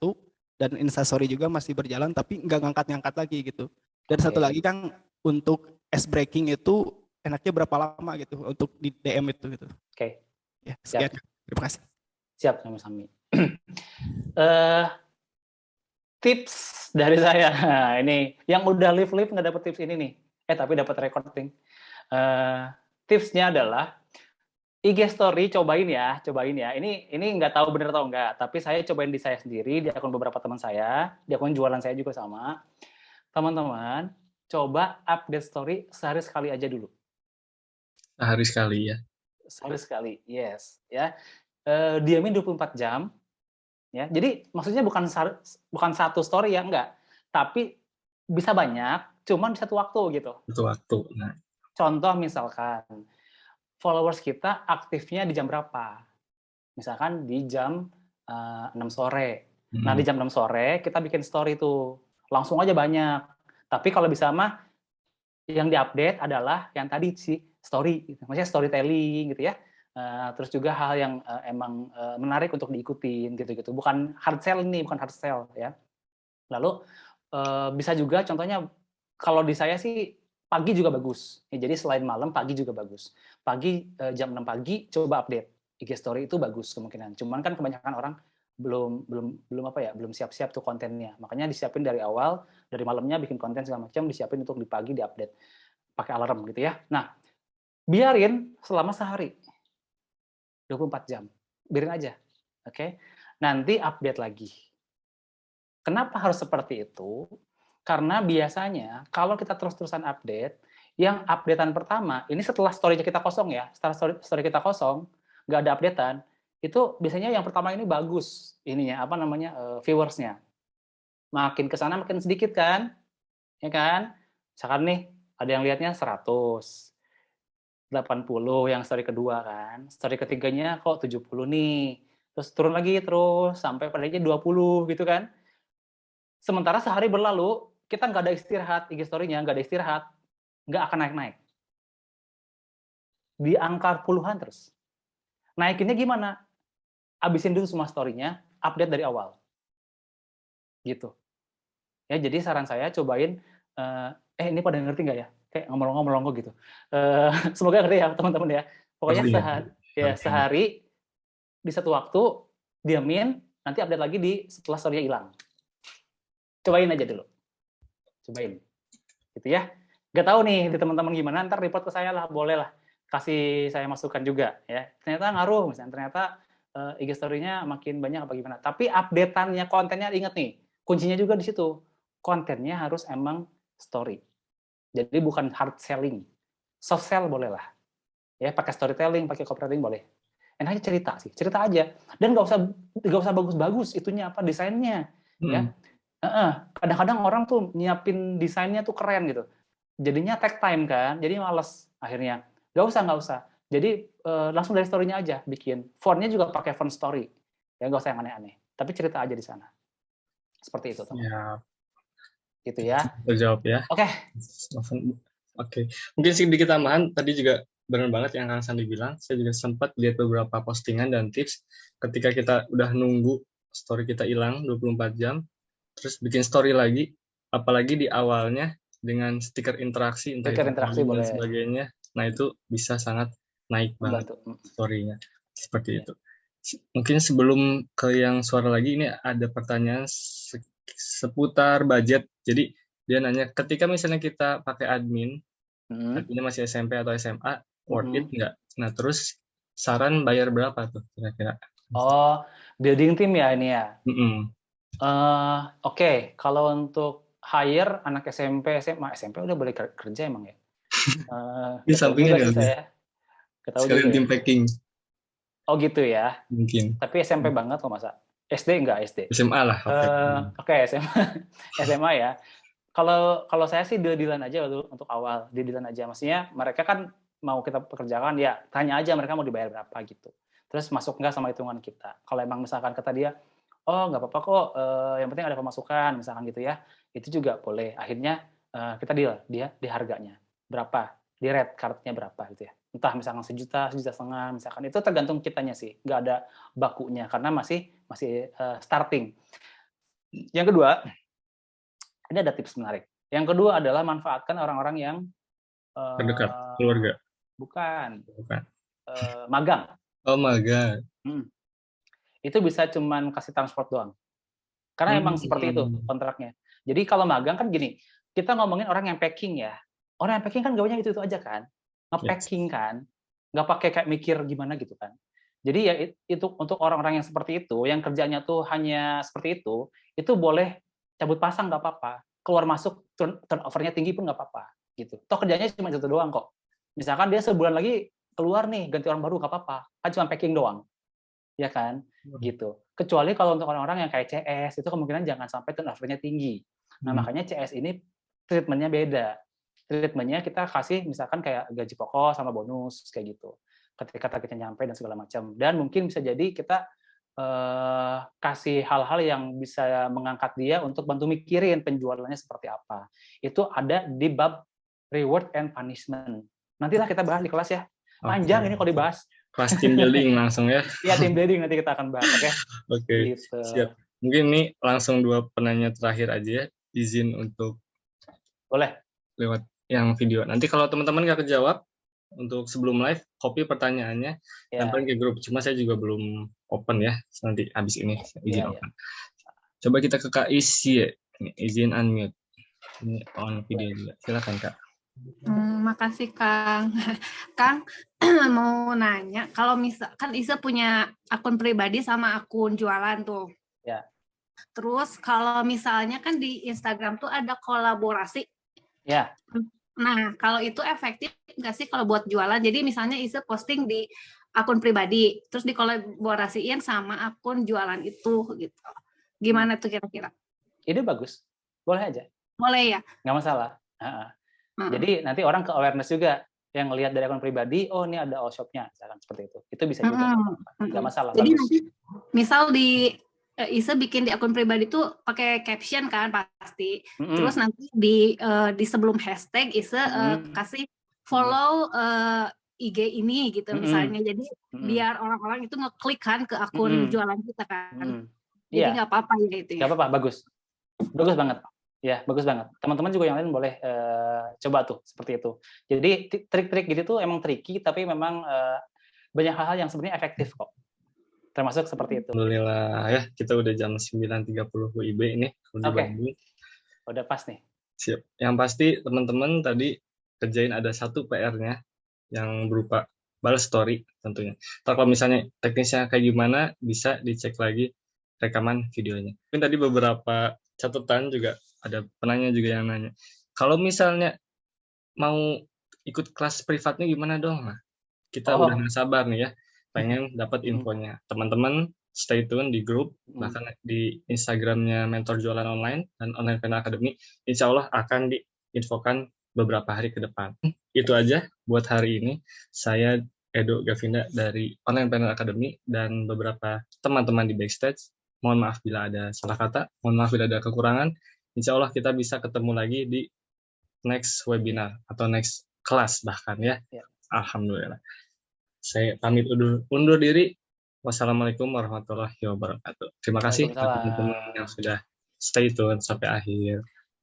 dan Instastory juga masih berjalan tapi nggak ngangkat-ngangkat lagi gitu. Dan satu lagi Kang, untuk ice breaking itu enaknya berapa lama gitu untuk di DM itu gitu. Oke. Ya, sekian. Terima kasih. Siap, sami-sami. Tips dari saya. Nah, ini yang udah live nggak dapat tips ini nih. Tapi dapat recording. Tipsnya adalah IG story cobain ya. Ini nggak tahu benar atau enggak, tapi saya cobain di saya sendiri, di akun beberapa teman saya, di akun jualan saya juga sama. Teman-teman, coba update story sehari sekali aja dulu. Sehari sekali ya. Sehari sekali, yes, ya. Diamin 24 jam. Ya, jadi maksudnya bukan satu story ya, enggak, tapi bisa banyak, cuman di satu waktu gitu. Satu waktu. Nah. Contoh misalkan followers kita aktifnya di jam berapa? Misalkan di jam 6 sore. Nah, di jam 6 sore kita bikin story tuh. Langsung aja banyak. Tapi kalau bisa mah yang diupdate adalah yang tadi sih story, maksudnya storytelling gitu ya. Terus juga hal yang emang menarik untuk diikutin gitu-gitu. Bukan hard sell ini, bukan hard sell ya. Lalu bisa juga contohnya kalau di saya sih pagi juga bagus. Ya, jadi selain malam, pagi juga bagus. Pagi jam 6 pagi coba update. IG story itu bagus kemungkinan. Cuman kan kebanyakan orang belum siap-siap tuh kontennya. Makanya disiapin dari awal, dari malamnya bikin konten segala macam, disiapin untuk di pagi diupdate pakai alarm gitu ya. Nah, biarin selama sehari. 24 jam. Biarin aja. Oke. Nanti update lagi. Kenapa harus seperti itu? Karena biasanya kalau kita terus-terusan update, yang updatean pertama, ini setelah story-nya kita kosong ya, setelah story kita kosong, nggak ada updatean, itu biasanya yang pertama ini bagus, ininya, viewersnya. Makin ke sana makin sedikit kan? Ya kan? Misalkan nih, ada yang lihatnya 100, 80 yang story kedua kan. Story ketiganya kok 70 nih. Terus turun lagi terus, sampai padanya 20 gitu kan. Sementara sehari berlalu, kita nggak ada istirahat, IG story-nya nggak ada istirahat, nggak akan naik-naik. Di angka puluhan terus. Naikinnya gimana? Abisin dulu semua story-nya, update dari awal. Gitu. Ya, jadi saran saya cobain, ini pada ngerti nggak ya? Kayak ngomong-ngomong gitu. Semoga ngerti ya teman-teman ya. Pokoknya sehari, di satu waktu, diamin, nanti update lagi setelah story-nya hilang. Cobain aja dulu. Cobain. Gitu ya. Gak tahu nih di teman-teman gimana, ntar report ke saya lah, boleh lah. Kasih saya masukan juga. Ya. Ternyata ngaruh, misalnya ternyata IG story-nya makin banyak apa gimana. Tapi update-annya, kontennya, ingat nih, kuncinya juga di situ. Kontennya harus emang story. Jadi bukan hard selling. Soft sell boleh lah. Ya, pakai storytelling, pakai copywriting boleh. Enaknya cerita sih, cerita aja. Dan nggak usah bagus-bagus itunya apa desainnya. Ya. Kadang-kadang orang tuh nyiapin desainnya tuh keren gitu. Jadinya take time kan, jadi males akhirnya. Nggak usah. Jadi langsung dari story-nya aja bikin. Font-nya juga pakai font story. Ya nggak usah yang aneh-aneh. Tapi cerita aja di sana. Seperti itu, teman. Ya. Gitu ya. Terjawab ya. Oke. Mungkin sedikit tambahan, tadi juga benar banget yang Kang Sandi bilang. Saya juga sempat lihat beberapa postingan dan tips ketika kita udah nunggu story kita hilang 24 jam, terus bikin story lagi, apalagi di awalnya dengan stiker interaksi, entah Stiker itu interaksi dan boleh. sebagainya. Nah, itu bisa sangat naik banget story-nya. Seperti itu. Mungkin sebelum ke yang suara lagi, ini ada pertanyaan seputar budget. Jadi dia nanya, ketika misalnya kita pakai admin, adminnya masih SMP atau SMA, worth it nggak? Nah, terus saran bayar berapa tuh kira-kira? Oh, building team ya ini ya? Oke, kalau untuk hire anak SMP, SMA, SMP udah boleh kerja emang ya? Di sampingnya juga sih saya. Sekalian tim packing. Oh gitu ya? Mungkin. Tapi SMP banget kok masa? SD enggak SD? SMA lah. Oke, SMA ya. Kalau saya sih deal-dealan aja untuk awal, deal-dealan aja. Maksudnya mereka kan mau kita pekerjakan, ya tanya aja mereka mau dibayar berapa gitu. Terus masuk nggak sama hitungan kita. Kalau emang misalkan kata dia, oh nggak apa-apa kok, yang penting ada pemasukan, misalkan gitu ya, itu juga boleh. Akhirnya kita deal, dia di harganya berapa, di rate card-nya berapa gitu ya. Entah misalkan 1 juta, 1,5 juta, misalkan itu tergantung kitanya sih, nggak ada bakunya karena masih starting. Yang kedua, ini ada tips menarik. Yang kedua adalah manfaatkan orang-orang yang terdekat, keluarga. Bukan. Magang. Oh, magang. Itu bisa cuman kasih transport doang. Karena emang seperti itu kontraknya. Jadi kalau magang kan gini, kita ngomongin orang yang packing ya. Orang yang packing kan gawanya itu aja kan. Nge-packing kan. Nggak pakai kayak mikir gimana gitu kan. Jadi ya itu untuk orang-orang yang seperti itu, yang kerjanya tuh hanya seperti itu boleh cabut pasang nggak apa-apa. Keluar masuk turnover-nya tinggi pun nggak apa-apa. Gitu. Toh kerjanya cuma itu doang kok. Misalkan dia sebulan lagi keluar nih, ganti orang baru nggak apa-apa. Kan cuma packing doang. Ya kan? Gitu. Kecuali kalau untuk orang-orang yang kayak CS, itu kemungkinan jangan sampai turnover-nya tinggi. Nah, makanya CS ini treatment-nya beda. Treatment-nya kita kasih misalkan kayak gaji pokok sama bonus, kayak gitu. Ketika targetnya nyampe dan segala macam. Dan mungkin bisa jadi kita kasih hal-hal yang bisa mengangkat dia untuk bantu mikirin penjualannya seperti apa. Itu ada di bab reward and punishment. Nantilah kita bahas di kelas ya. Panjang ini kalau dibahas. Kelas team building langsung ya. Iya, team building nanti kita akan bahas, oke? Oke. Gitu. Siap. Mungkin ini langsung 2 penanya terakhir aja ya. Izin untuk boleh lewat yang video. Nanti kalau teman-teman nggak kejawab, untuk sebelum live copy pertanyaannya Ya, tempelin ke grup. Cuma saya juga belum open ya. Nanti habis ini saya izin ya, ya. open. Coba kita ke Kak Isi ya. Ini, izin unmute. Ini on video juga. Silakan Kak. Makasih Kang. Kang mau nanya, kalau misalkan Isa punya akun pribadi sama akun jualan tuh. Ya. Terus kalau misalnya kan di Instagram tuh ada kolaborasi. Ya. Nah, kalau itu efektif nggak sih kalau buat jualan? Jadi misalnya Isa posting di akun pribadi, terus dikolaborasiin sama akun jualan itu gitu. Gimana tuh kira-kira? Ide bagus. Boleh aja. Boleh ya? Nggak masalah. Jadi nanti orang ke awareness juga yang ngelihat dari akun pribadi, oh ini ada all shop-nya, misalkan seperti itu. Itu bisa juga. Nggak masalah. Jadi bagus. nanti misal di Isa bikin di akun pribadi tuh pakai caption kan pasti. Terus nanti di sebelum hashtag Isa kasih follow IG ini gitu misalnya. Jadi biar orang-orang itu ngeklik kan ke akun jualan kita kan. Jadi nggak apa-apa ya itu ya. Nggak apa-apa, bagus. Bagus banget. Ya, bagus banget. Teman-teman juga yang lain boleh coba tuh seperti itu. Jadi trik-trik gitu tuh emang tricky, tapi memang banyak hal-hal yang sebenarnya efektif kok. Termasuk seperti itu. Alhamdulillah ya, kita udah jam 9.30 WIB ini. Oke. Udah pas nih. Siap. Yang pasti teman-teman tadi kerjain ada satu PR-nya yang berupa balas story tentunya. Kalau misalnya teknisnya kayak gimana, bisa dicek lagi rekaman videonya. Mungkin tadi beberapa catatan juga ada penanya juga yang nanya. Kalau misalnya mau ikut kelas privatnya gimana dong? Nah, kita udah nggak sabar nih ya, pengen dapat infonya. Teman-teman stay tune di grup, bahkan di Instagramnya Mentor Jualan Online dan Online Planner Academy. Insya Allah akan diinfokan beberapa hari ke depan. Itu aja buat hari ini. Saya Edo Gavinda dari Online Planner Academy dan beberapa teman-teman di backstage. Mohon maaf bila ada salah kata, mohon maaf bila ada kekurangan. Insya Allah kita bisa ketemu lagi di next webinar atau next kelas bahkan ya. Alhamdulillah. Saya pamit undur diri. Wassalamualaikum warahmatullahi wabarakatuh. Terima kasih teman-teman yang sudah stay tune sampai akhir.